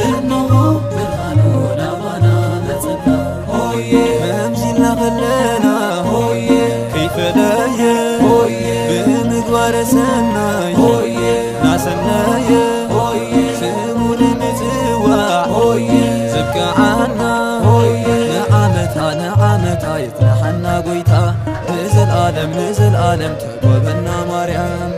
እነሆ ብርሃኑ ናባና መጸና ሆየ መምዚልና ኸለና ሆየ ከይፈለየ ሆየ ብምግባረ ሰናይ ሆየ ናሰናየ ሆየ ስሙን ንጽዋዕ ሆየ ዘብቅዓና ሆየ ንዓመታ የጽናሐና ጐይታ ንዘልዓለም ተጐበና ማርያም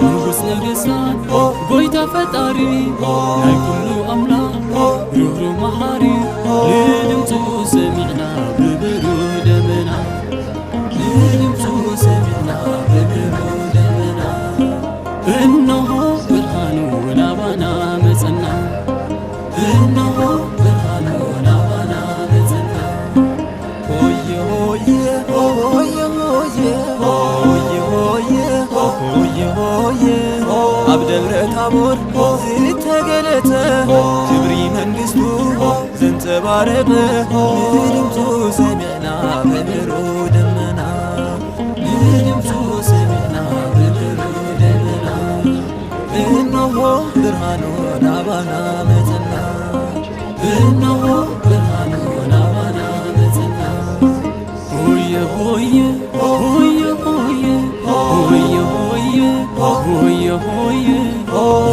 ንጉሥ ነገሥታት ጐይታ ፈጣሪ ናይ ኩሉ ኣምላኽ ሩህሩህ መሓሪ ንድምፁ ሰሚዕና ብብሩህ ደመና ንድምፁ ሰሚዕና ብብሩህ ደመና እነሆ ብርሃኑ ናባና መጸና እነሆ ብርሃኑ ናባና መጸና ሆየ ሆየ ሆየ ሆየ ሆየ ሆየ ሆየ ኣብ ደብረ ታቦር ዝተገለጸ ክብሪ መንግሥቱ ዘንጸባረቐ ንድምፁ ሰሚዕና በብሩህ ደመና ንድምፁ ሰሚዕና በብሩህ ደመና እነሆ ብርሃኑ ናባና መጸና እነሆ ብርሃኑ ናባና መጸና ሆየ ሆየ ሆየ ሆየ ሆየ ሆየ ሆየ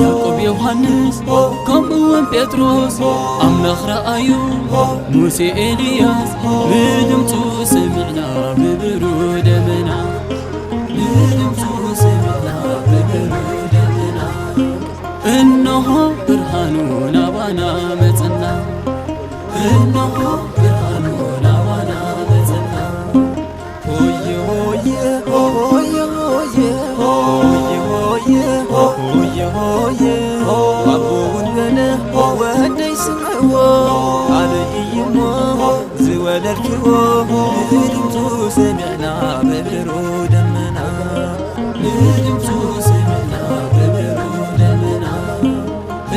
ያዕቆብ ዮሐንስ ከምኡውን ጴጥሮስ ኣምላኽ ረኣዩ ሙሴ ኤልያስ ብድምፁ ሰሚዕና ብብሩህ ደመና ብድምፁ ሰሚዕና ብብሩህ ደመና እነሆ ብርሃኑ ናባና መጸና እነሆ ብርሃኑ ናባና መጸና ሆየ ሆየ ሆየ ሆየ ሆየ ሆየ ኣቦውን በለ ወደይ ስምዕዎ ኣነ እዩሞ ዝወለድክዎ ብድምፁ ሰሚዕና በብሩህ ደመና ብድምፁ ሰሚዕና በብሩህ ደመና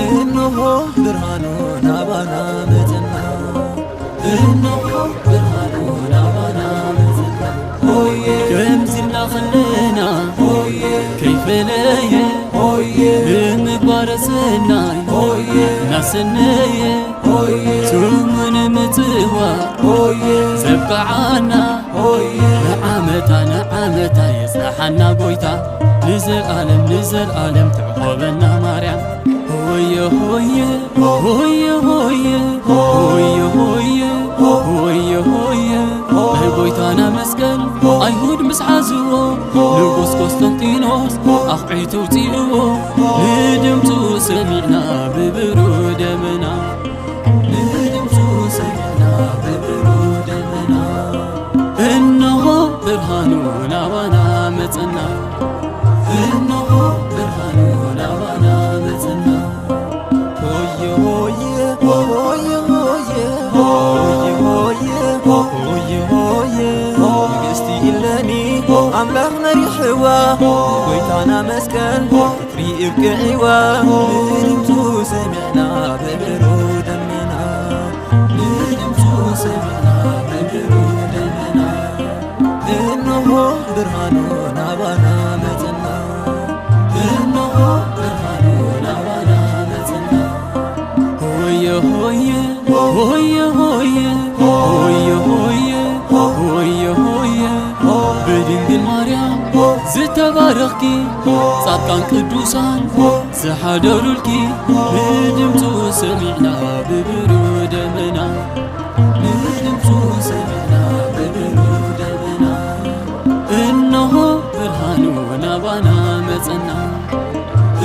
እነሆ ብርሃኑ ናባና መጸና እነሆ ብርሃኑ ናባና መጸና ሆየ ከምዚልና ኸለና ሆየ ከይፈለየ ሆየ ብምግባረ ሰናይ ሆየ ናሰነየ ሆየ ስሙን ምጽዋዕ ሆየ ዘብቅዓና ሆየ ንዓመታ የጽናሐና ጐይታ ንዘልዓለም ትዕቆበና ማርያም ሆየ ሆየ ሆየ ሆየ ሆየ ሆየ ሆየ ሆየ ናይ ጐይታና መስቀል ኣይሁድ ምስ ሓዝዎ ንጉሥ ቆስጠንጢኖስ ኣኽዒቱ ውፂእዎ ንድምፁ ሰሚዕና ብብሩህ ደመና ንድምፁ ሰሚዕና ብብሩህ ደመና እነሆ ብርሃኑ ናባና መጸና እነሆ ብርሃኑ ናባና መጸና ሆየ ሆየ ሆየ ሆየ ሆየ ሆየ ንግሥቲ ኢለኒ ኣምላኽ መሪሕዋ ጐይታና መስቀል ፍቅሪ እብቅዒዋ ንድምፁ ሰሚዕና በብሩህ ደመና ንድምፁ ሰሚዕና በብሩህ እነሆ ብርሃኑ ናባና መጽና እነሆ ብርሃኑ ናባና መጽና ሆየ ሆየ ሆየ ሆየ ሆየ ሆየ ሆየ ሆየ በድንግል ማርያም ዝተባረኽኪ ጻድቃን ቅዱሳን ዝሓደሩልኪ ንድምፁ ሰሚዕና ብብሩህ ደመና ንድምፁ ሰሚዕና ብብሩህ ደመና እነሆ ብርሃኑ ናባና መጽና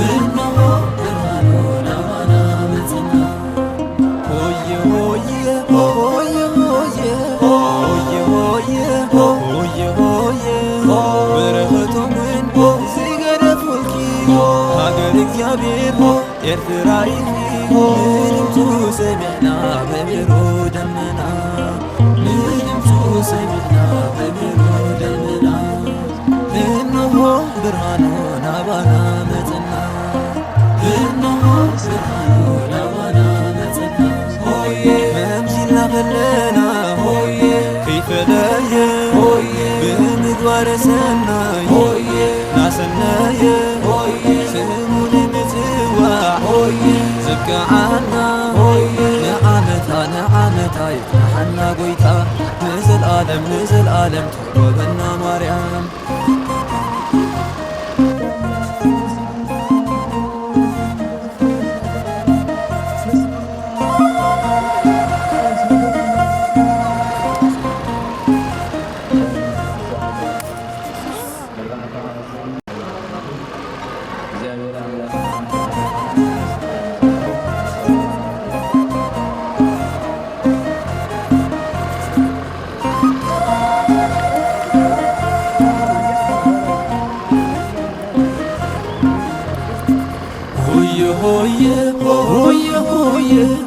እነሆ ብርሃኑ ናባና መጽና ሆየ ሆየ ሆየ ሆየ ሆየ ሆየ ሆየ ሆየ በረኸቶምን ዝገደፉልኪ ሃገር እግዚአብሔር ኤርትራይኪ ንድምፁ ሰሚዕና በብሩህ ደመና ንድምፁ ሰሚዕና በብሩህ ደመና እነሆ ብርሃኑ ናባና መጽና እነሆ ብርሃኑ ናባና መጽና ሆየ መምሲልና ኸለና ሆየ ከይፈለየ ሆየ ብምግባረ ሰናይ ሆየ ናሰናየ ሆየ ስሙን ምጽዋዕ ሆየ ዝከዓና ሆየ ንዓመታ ንዓመታ ይጽናሐና ጐይታ ንዘልዓለም ንዘልዓለም ተቆበና ማርያም ሆየ ሆየ ሆየ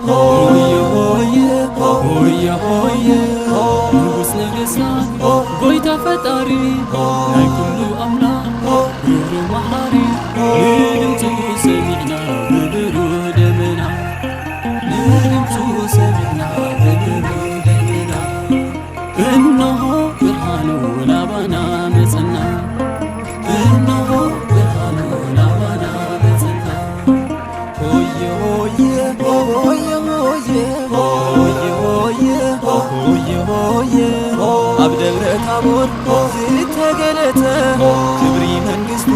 ሆየ ሆየ ሆየ ንጉሥ ነገሥታት ጐይታ ፈጣሪ ናይ ኩሉ ኣምላኽ ሩህሩህ መሓሪ ንድምፁ ሰሚዕና ብብሩህ ደመና ንድምፁ ሰሚዕና ብብሩህ ደመና እነሆ ብርሃኑ ናባና መጽና እነሆ ብርሃኑ ናባና መጽና ሆየ ሆየ ሆየ ሆየ ሆየ ሆየ ሆየ ኣብ ደብረ ታቦር ዝተገለተ ክብሪ መንግሥቱ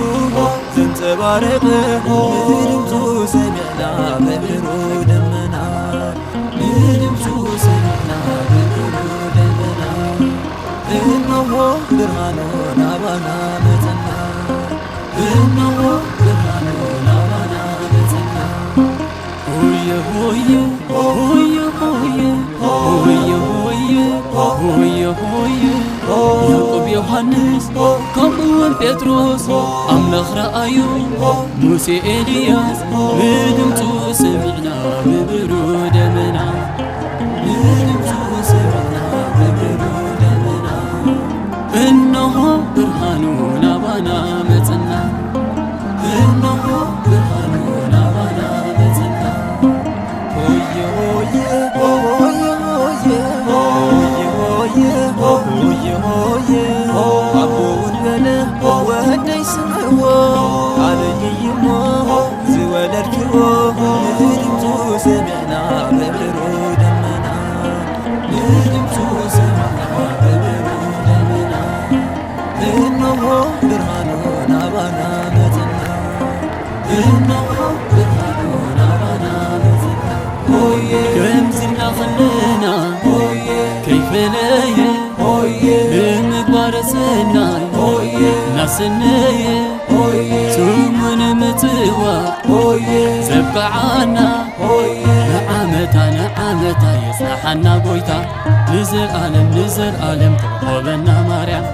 ዘንጸባረቐ ንድምፁ ሰሚዕና በብሩህ ደመና ንድምፁ ሰሚዕና በብሩህ ደመና እነሆ ብርሃኑ ናባና መጽና እነሆ ብርሃኑ ናባና መጽና ሆየ ሆየ ሆየ ሆየ ሆየ ሆየ ሆየ ያዕቆብ ዮሐንስ ከምኡውን ጴጥሮስ ኣምላኽ ረኣዩ ሙሴ ኤልያስ ንድምፁ ሰሚዕና ብብሩህ ደመና ንድምፁ ሰሚዕና ብብሩህ ደመና እነሆ ብርሃኑ ናባና መጽና እነሆ ብርሃኑ ናባና መጽና ሆየ ሆየ ሆየ ሆየ ሆየ ሆየ ሆየ ኣቦውን በለ ወደይ ስምዕዎ ኣለይይሞ ዝወለድክዎ ንድምፁ ሰሚዕና በብሩህ ደመና ንድምፁ ሰሚዕና በብሩህ ደመና እነሆ ብርሃኑ ናባና መጽና እነሆ ብርሃኑ ናባና መጽና ሆየ ከምዝና ኸለና ሆየ ከይፈለየ ሆየ ብምግባረ ሰናይ ሆየ ናሰነየ ሆየ ስሙን ምጽዋዕ ሆየ ዘብቅዓና ሆየ ንዓመታ ንዓመታ የጽናሐና ጐይታ ንዘልዓለም ንዘልዓለም ተቆበና ማርያም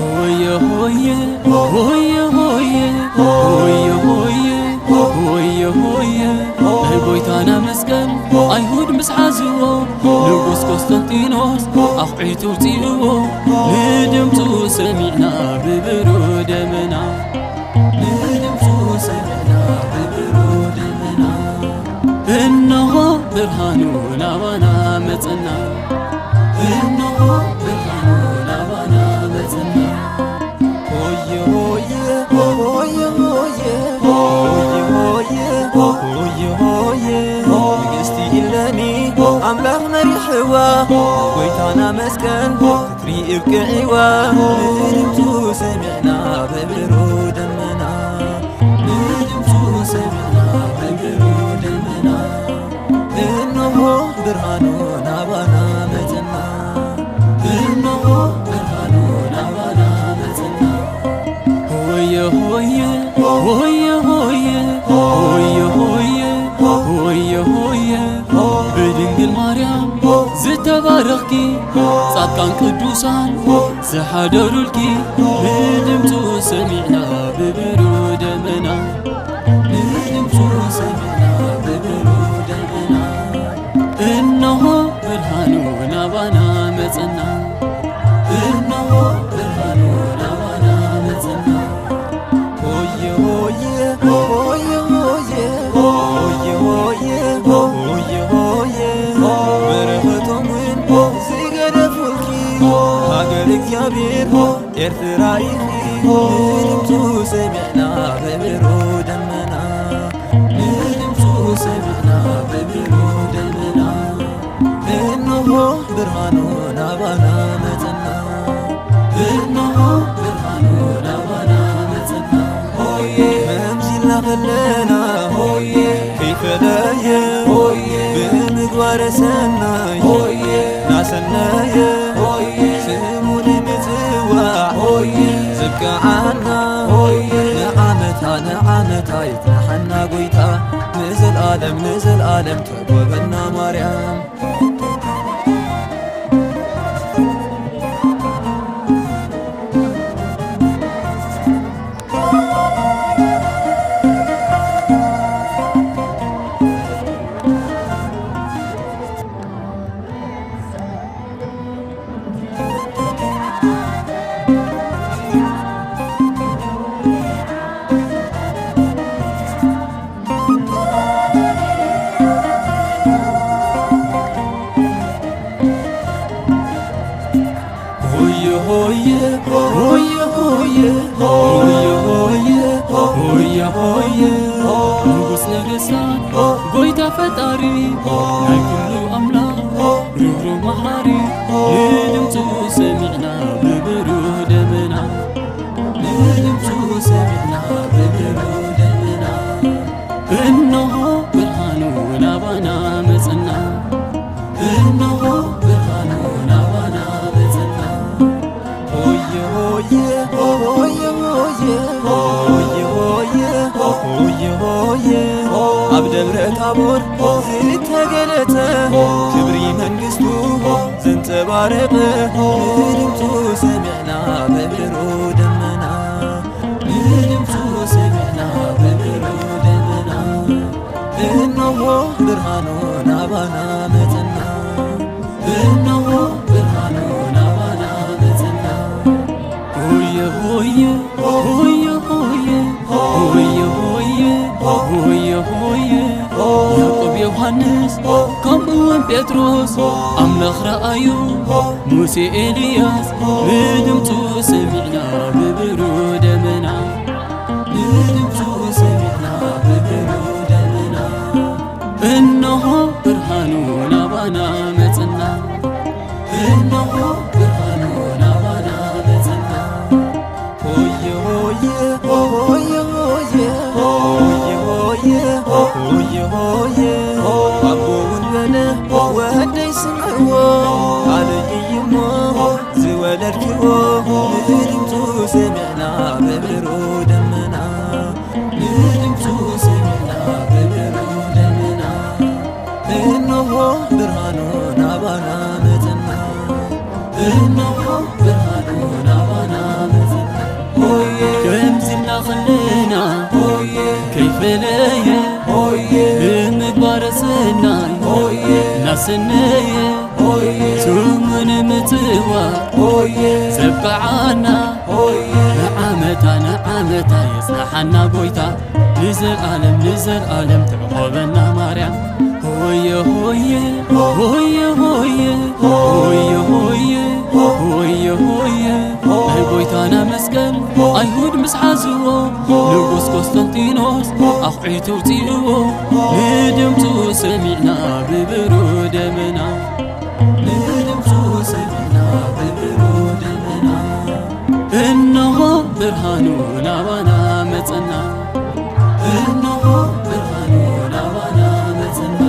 ሆየ ሆየ ሆየ ሆየ ሆየ ሆየ ሆየ ሆየ ናይ ጐይታና መስቀል ኣይሁድ ምስ ሓዝዎ ንጉሥ ቆስጠንጢኖስ ኣኽዒቱ ውፂእዎ ንድምፁ ሰሚዕና ብብሩህ ደመና ንድምፁ ሰሚዕና ብብሩህ ደመና እነሆ ብርሃኑ ናባና መጽና እነሆ ብርሃኑ ናባና መጽና ويتانا مسكن كتري ابكعوا ندمتو سمعنا ببرو دمنا ندمتو سمعنا ببرو دمنا إنه برهانو نابانا متنا إنه برهانو نابانا متنا هوية هوية هوية هوية هوية هوية هوية هوية بدنجل مريم زتبارخكي صادقان قدوسان زحادرولكي ندمتو سمعنا ببرو دمنا ندمتو سمعنا ببرو دمنا إنه برهانو نابانا متنا إنه برهانو نابانا متنا هوية هوية هوية هوية هوية هوية هوية برهتم وين زيغر فولكي هاجر እግዚአብሔር ኤርትራይኺ ንድምቱ ሰሚዕና በብሩ ደመና ንድምቱ ሰሚዕና በብሩ ደመና እነሆ ብርሃኑ ናባና መጸና እነሆ ብርሃኑ ናባና መጸና ሆዬ መምዚልና ኸለና ሆዬ ከይፈለየ ሆዬ ብምግባረ ሰናይ ሆዬ ናሰናየ ሆዬ ስሙን ምጽዋዕ ሆዬ ዝከዓና ሆዬ ንዓመታ ንዓመታ ይትናሐና ጐይታ ንዘልዓለም ንዘልዓለም ተጐበና ማርያም ንጉስ ነገሥታት ጐይታ ፈጣሪ ናይ ኩሉ ኣምላኽ ርህሩህ መሓሪ ንድምፁ ሰሚዕና ብብሩህ ደመና ንድምፁ ሰሚዕና ብብሩህ ደመና እነሆ ብርሃኑ ናባና መጸና እነሆ ብርሃኑ ናባና መጸና ሆየ ሆየ ሆየ ሆየ ሆየ ሆየ ሆየ ኣብ ደብረ ታቦር ዝተገለጸ ክብሪ መንግሥቱ ዘንጸባረቐ ንድምፁ ሰሚዕና በብሩህ ደመና ንድምፁ ሰሚዕና በብሩህ ደመና እነሆ ብርሃኑ ናባና መጸና እነሆ ብርሃኑ ናባና መጸና ሆየ ሆየ ሆየ ሆየ ሆየ ሆየ ሆየ ሆየ ያዕቆብ ዮሐንስ ከምኡውን ጴጥሮስ ኣምላኽ ረኣዩ ሙሴ ኤልያስ ንድምፁ ሰሚዕና ብብሩህ ደመና ንድምፁ ሰሚዕና ብብሩህ ደመና እነሆ ብርሃኑ ናባና መጸና እነሆ ብርሃኑ ናባና መጸና ሆየ ሆየ ሆየ ሆየ ሆየ ሆየ ሆየ ኣቦውን በለ ወደይ ስምዕዎ ኣለይሞ ዝወለድክዎ ንድምፁ ሰሚዕና በብሩህ ደመና ንድምፁ ሰሚዕና በብሩህ ደመና እነሆ ብርሃኑ ናባና መጸና እነሆ ብርሃኑ ናባና መጸና ሆየ ከምዝና ኸለና ሆየ ከይፈለየ ሆየ ብምግባረ ሰናይ ሆየ ናሰነየ ሆየ ስሙን ምጽዋዕ ሆየ ዘብዓና ሆየ ንዓመታ ንዓመታ የጽናሐና ጐይታ ንዘልዓለም ንዘልዓለም ተቐበና ማርያም ሆየ ሆየ ሆየ ሆየ ሆየ ሆየ ሆየ ሆየ ናይ ጐይታና መስቀል ኣይሁድ ምስ ሓዝዎ ንጉስ ቆስጠንጢኖስ ኣኽዒቱ ውፅእዎ ንድምፁ ሰሚዕና ብብሩህ ደመና እነሆ ብርሃኑ ናባና መጸና እነሆ ብርሃኑ ናባና መጸና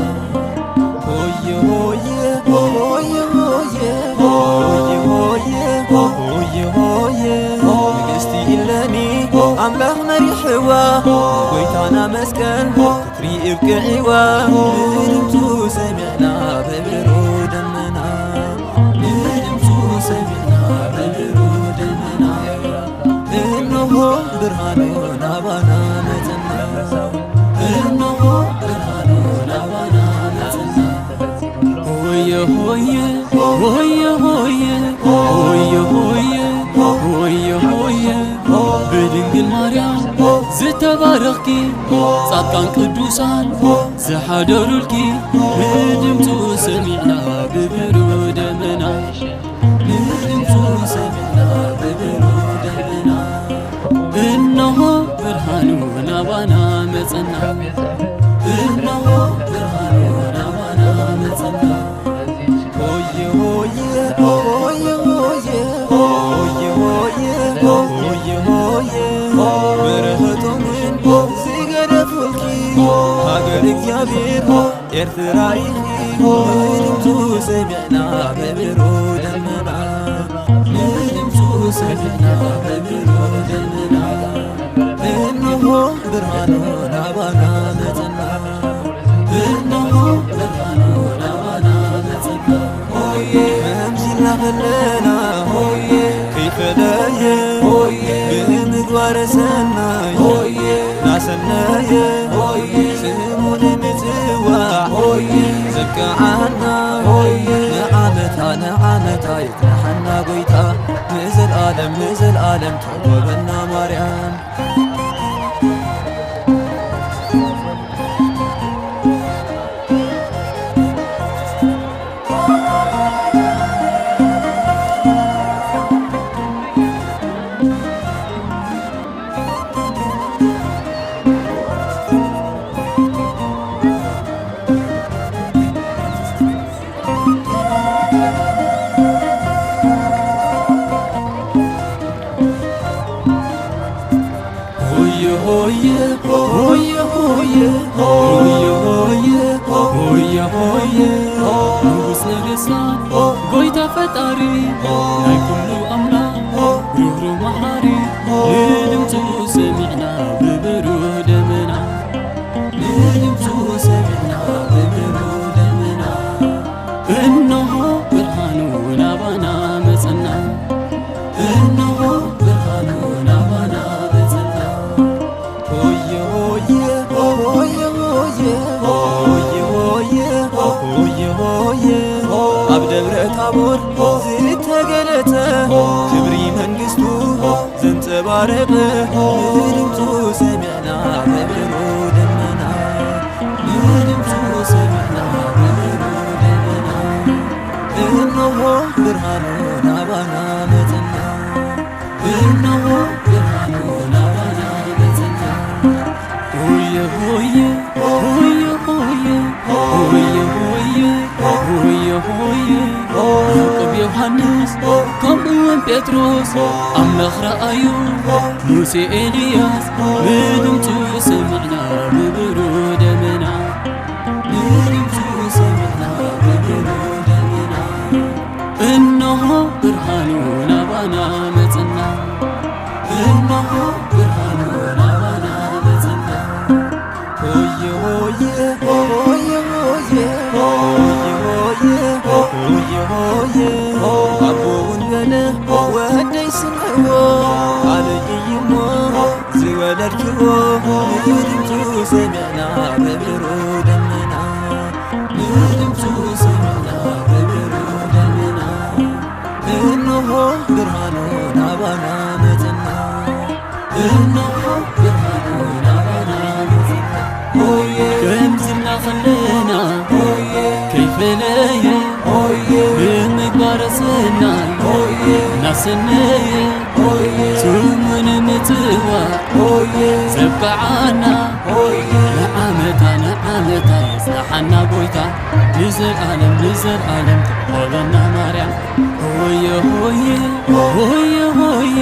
ሆየ ሆየ ሆየ ሆየ ሆየ ሆየ ሆየ ንግስቲ ኢለኒ ኣምላኽ መሪሕዋ ጎይታና መስቀል ፍቅሪ እብቅዒዋ ንድምፁ ሰሚዕና በብሩ ደመና ንድምፁ ሰሚዕና በብሩ ደመና እነሆ ብርሃኑ ናባና መጸና እነሆ ብርሃኑ ናባና መጸና ሆየ ሆየ ሆየ ሆየ ሆየ ሆየ ሆየ ሆየ ብድንግል ማርያም ዝተባረኽኪ ጻድቃን ቅዱሳን ዝሓደሩልኪ ንድምፁ ሰሚዕና ብብሩህ ደመና ንድምፁ ሰሚዕና ብብሩህ ደመና እነሆ ብርሃኑ ናባና መጸና እነሆ ብርሃኑ ናባና መጸና ሆየ ሆየ ሆየ ሆየ ሆየ ሆየ ሆየ ሆየ በረኸቶምን ዝገደፉልኪ ሃገር እግዚአብሔር ኤርትራ ኢኺ ንድምፁ ሰሚዕና በብሩህ ደመና ንድምፁ ሰሚዕና በብሩህ ደመና እነሆ ብርሃኑ ናባና መጸና እነሆ ብርሃኑ ናባና መጸና ከምዚልና ኸለና ከይፈለየ ብምግባረ ሰናይ ናሰነየ ስሙን ምጽዋዕ ዘብቅዓና ንዓመታ ንዓመታ ይትረሓና ጎይታ ንዘልኣለም ንዘልኣለም ተቆበና ማርያም ንጉስ ነገሥታት ጎይታ ፈጣሪ ናይ ኩሉ ኣምላኽ ርህሩህ መሓሪ ንድምፁ ሰሚዕና ብብሩህ ደመና ንድምፁ ሰሚዕና ብብሩህ ደመና እነሆ ብርሃኑ ናባና መጸና እነሆ ብርሃኑ ናባና መጸና ሆየ ሆየ ሆየ ሆየ ሆየ ሆየ ሆየ ኣብ ደብረ ታቦር ዝተገለጸ ክብሪ መንግሥቱ ዘንጸባረቐ ንድምፁ ሰሚዕና በብሩህ ደመና ንድምፁ ሰሚዕና በብሩህ ደመና እነሆ ብርሃኑ ናባና መጸና እነሆ ብርሃኑ ናባና መጸና ሆየ ሆየ ሆየ ሆየ ሆየ ሆየ ሆየ ሆየ ያዕቆብ ዮሐንስ ከምኡውን ጴጥሮስ ኣምላኽ ረኣዩ ሙሴ ኤልያስ ብድምፁ ሰሚዕና ብብሩህ ደመና ብድምፁ ሰሚዕና ብብሩህ ደመና እነሆ ብርሃኑ ናባና መጸና እነሆ ብርሃኑ ናባና መጸና ሆየ ሆየ ሆየ ሆየ ሆየ ሆየ ሆየ ኣቦውን በለ ወደይ ስምዕዎ ኣለይይሞ ዝወለድክዎ ንድምፁ ሰሚዕና በብሩህ ደመና ንድምፁ ሰሚዕና በብሩህ ደመና እነሆ ብርሃኑ ናባና መጸና እነሆ ብርሃኑ ናባና መጸና ከምዝና ኸለና ከይፈለየ ብምግባረ ሰናይ ናሰነየ ስሙን ምጽዋዕ ዘብቅዓና ንዓመታ ንዓመታ የጽናሓና ጎይታ ንዘልዓለም ንዘልዓለም ተቆበና ማርያም ሆየ ሆየ ሆየ ሆየ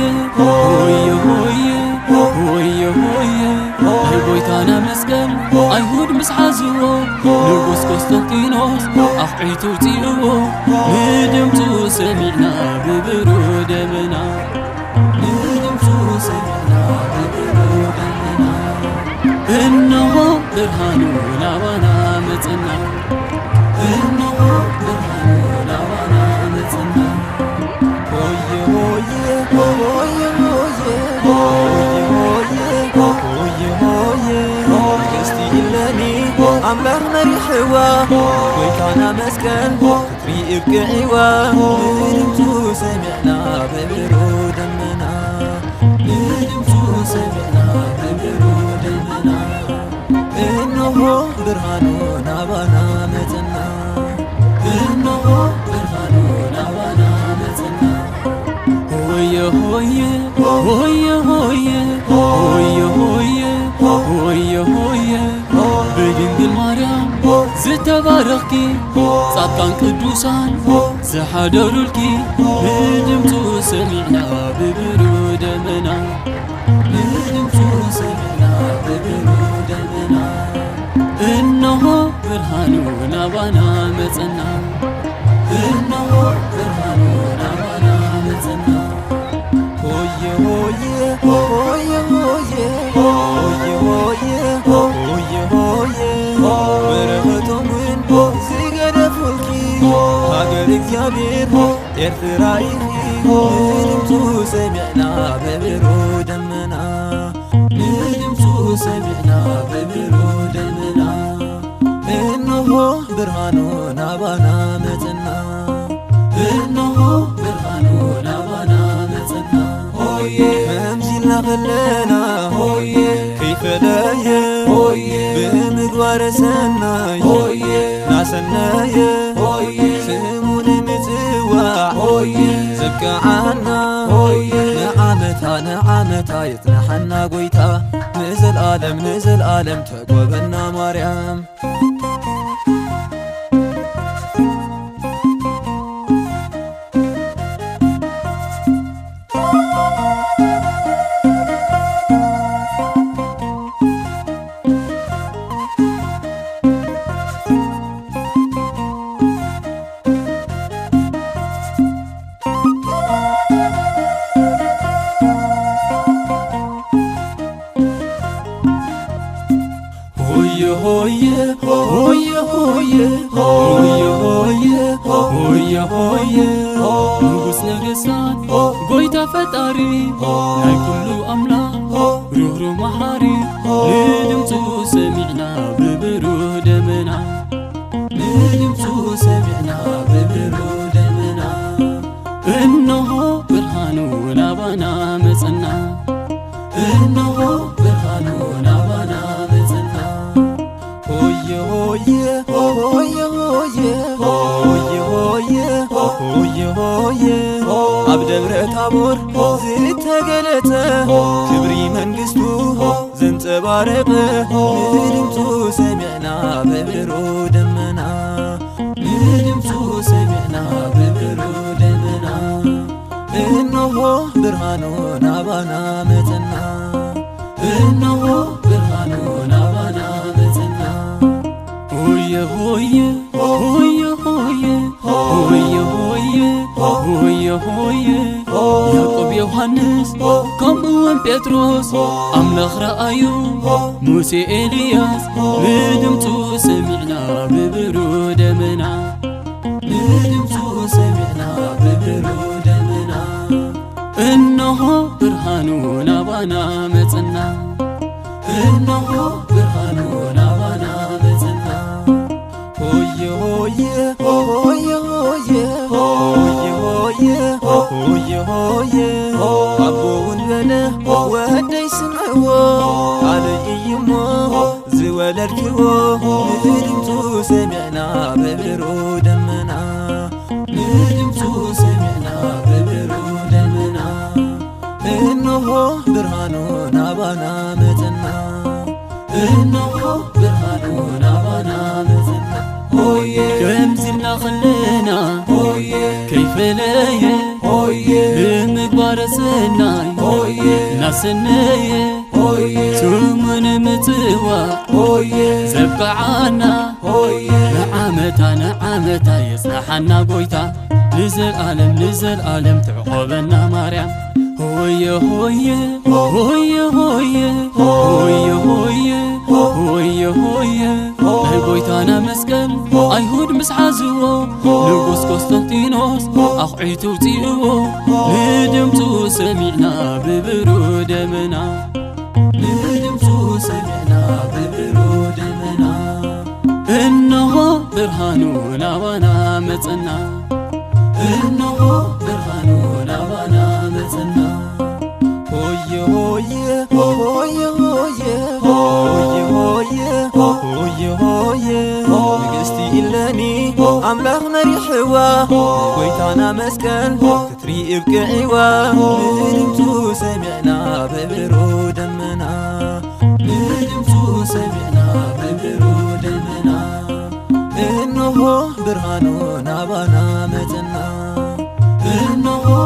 أخعيتو تيو ندمتو سمعنا ببرود منا ندمتو سمعنا ببرود منا إنه برهانونا وانا متنا إنه برهانونا وانا متنا هوي هوي هوي هوي هوي قستي إلاني أملاك مريحوا ويكانا مسكن كتري إبقعوا ندمتو سمعنا ببرود منا ندمتو سمعنا ببرود منا إنه برهانونا وانا متنا إنه برهانونا وانا متنا هوي هوي هوي هوي هوي هوي هوي بدنجل مريم زتباركي صدقان قدوسان زحادرولكي ندمتو سمعنا ببرود منا ندمتو سمعنا ببرود منا إنه برهانونا وانا متنا إنه برهانونا وانا متنا هوي هوي هوي هوي هوي هوي هوي برهتم من زيغن فولكي هاجر اكزابير ارترايكي ندمتو سمعنا ببرود منا ندمتو سمعنا ببرود منا إنه برهانونا وانا متنا إنه برهانونا وانا متنا همزينا خلنا كيف لايه بمقوار سناي ناسناي سمون متواع زكا عنا نعمتا يتنحنا قويتا نزل آلم تقوبنا مريم ንጉስ ነገስታት ጎይታ ፈጣሪ ናይ ኩሉ አምላክ ሩህሩ መሃሪ ንድምፁ ሰሚዕና ብብሩህ ደመና ንድምፁ ሰሚዕና ብብሩህ ደመና እነሆ ብርሃኑ ናባና መጸና እነሆ ብርሃኑ ናባና መጸና ሆየ ሆየ ሆየ ሆየ ሆየ ሆየ ሆየ ኣብ ደብረ ታቦር ዝተገለጸ ክብሪ መንግስቱ ዘንጸባረቀ ንድምፁ ሰሚዕና በብሩህ ደመና ንድምፁ ሰሚዕና በብሩህ ደመና እነሆ ብርሃኑ ናባና መጸና እነሆ ብርሃኑ ናባና መጸና ሆየ ሆየ ሆየ ሆየ ሆየ ሆየ ሆየ ያዕቆብ ዮሐንስ ከምኡውን ጴጥሮስ ኣምላኽ ረኣዩ ሙሴ ኤልያስ ንድምፁ ሰሚዕና ብብሩህ ደመና ንድምፁ ሰሚዕና ብብሩህ ደመና እነሆ ብርሃኑ ናባና መጸና እነሆ ብርሃኑ ናባና መጸና ሆየ ሆየ ሆየ ሆየ ሆየ ሆየ ሆየ ኣቦውን በለ ወደይ ስምዕዎ ኣለይሞ ዝወለድክዎ ንድምፁ ሰሚዕና በብሩህ ደመና ንድምፁ ሰሚዕና በብሩህ ደመና እነሆ ብርሃኑ ናባና መጸና እነሆ ብርሃኑ ናባና መጸና ሆየ ከምዚልና ኸለና ሆየ ከይፈለየ ሆየ ብምግባረ ሰናይ ሆየ ናሰነየ سمون متوا زبقعنا نعمتا يصلحنا قويتا نزل عالم تعقبنا مريم هويه هويه هويه هويه هويه هويه هويه قويتانا مسكن أيهود مسحازو نقوس قسطنطينوس أخعيتو تيئو ندمتو سمعنا ببرود منا ندمتو سمعنا ببرود منا إنه برهانونا وانا متنا إنه برهانونا وانا متنا هويه هويه هويه هويه هويه هويه نقستي إلاني أملاخ مريحوا قويتانا مسكن تتري إبقعوا ندمتو سمعنا ببرود منا ندمتو سمعنا ببرود منا إنه برهانونا وانا متنا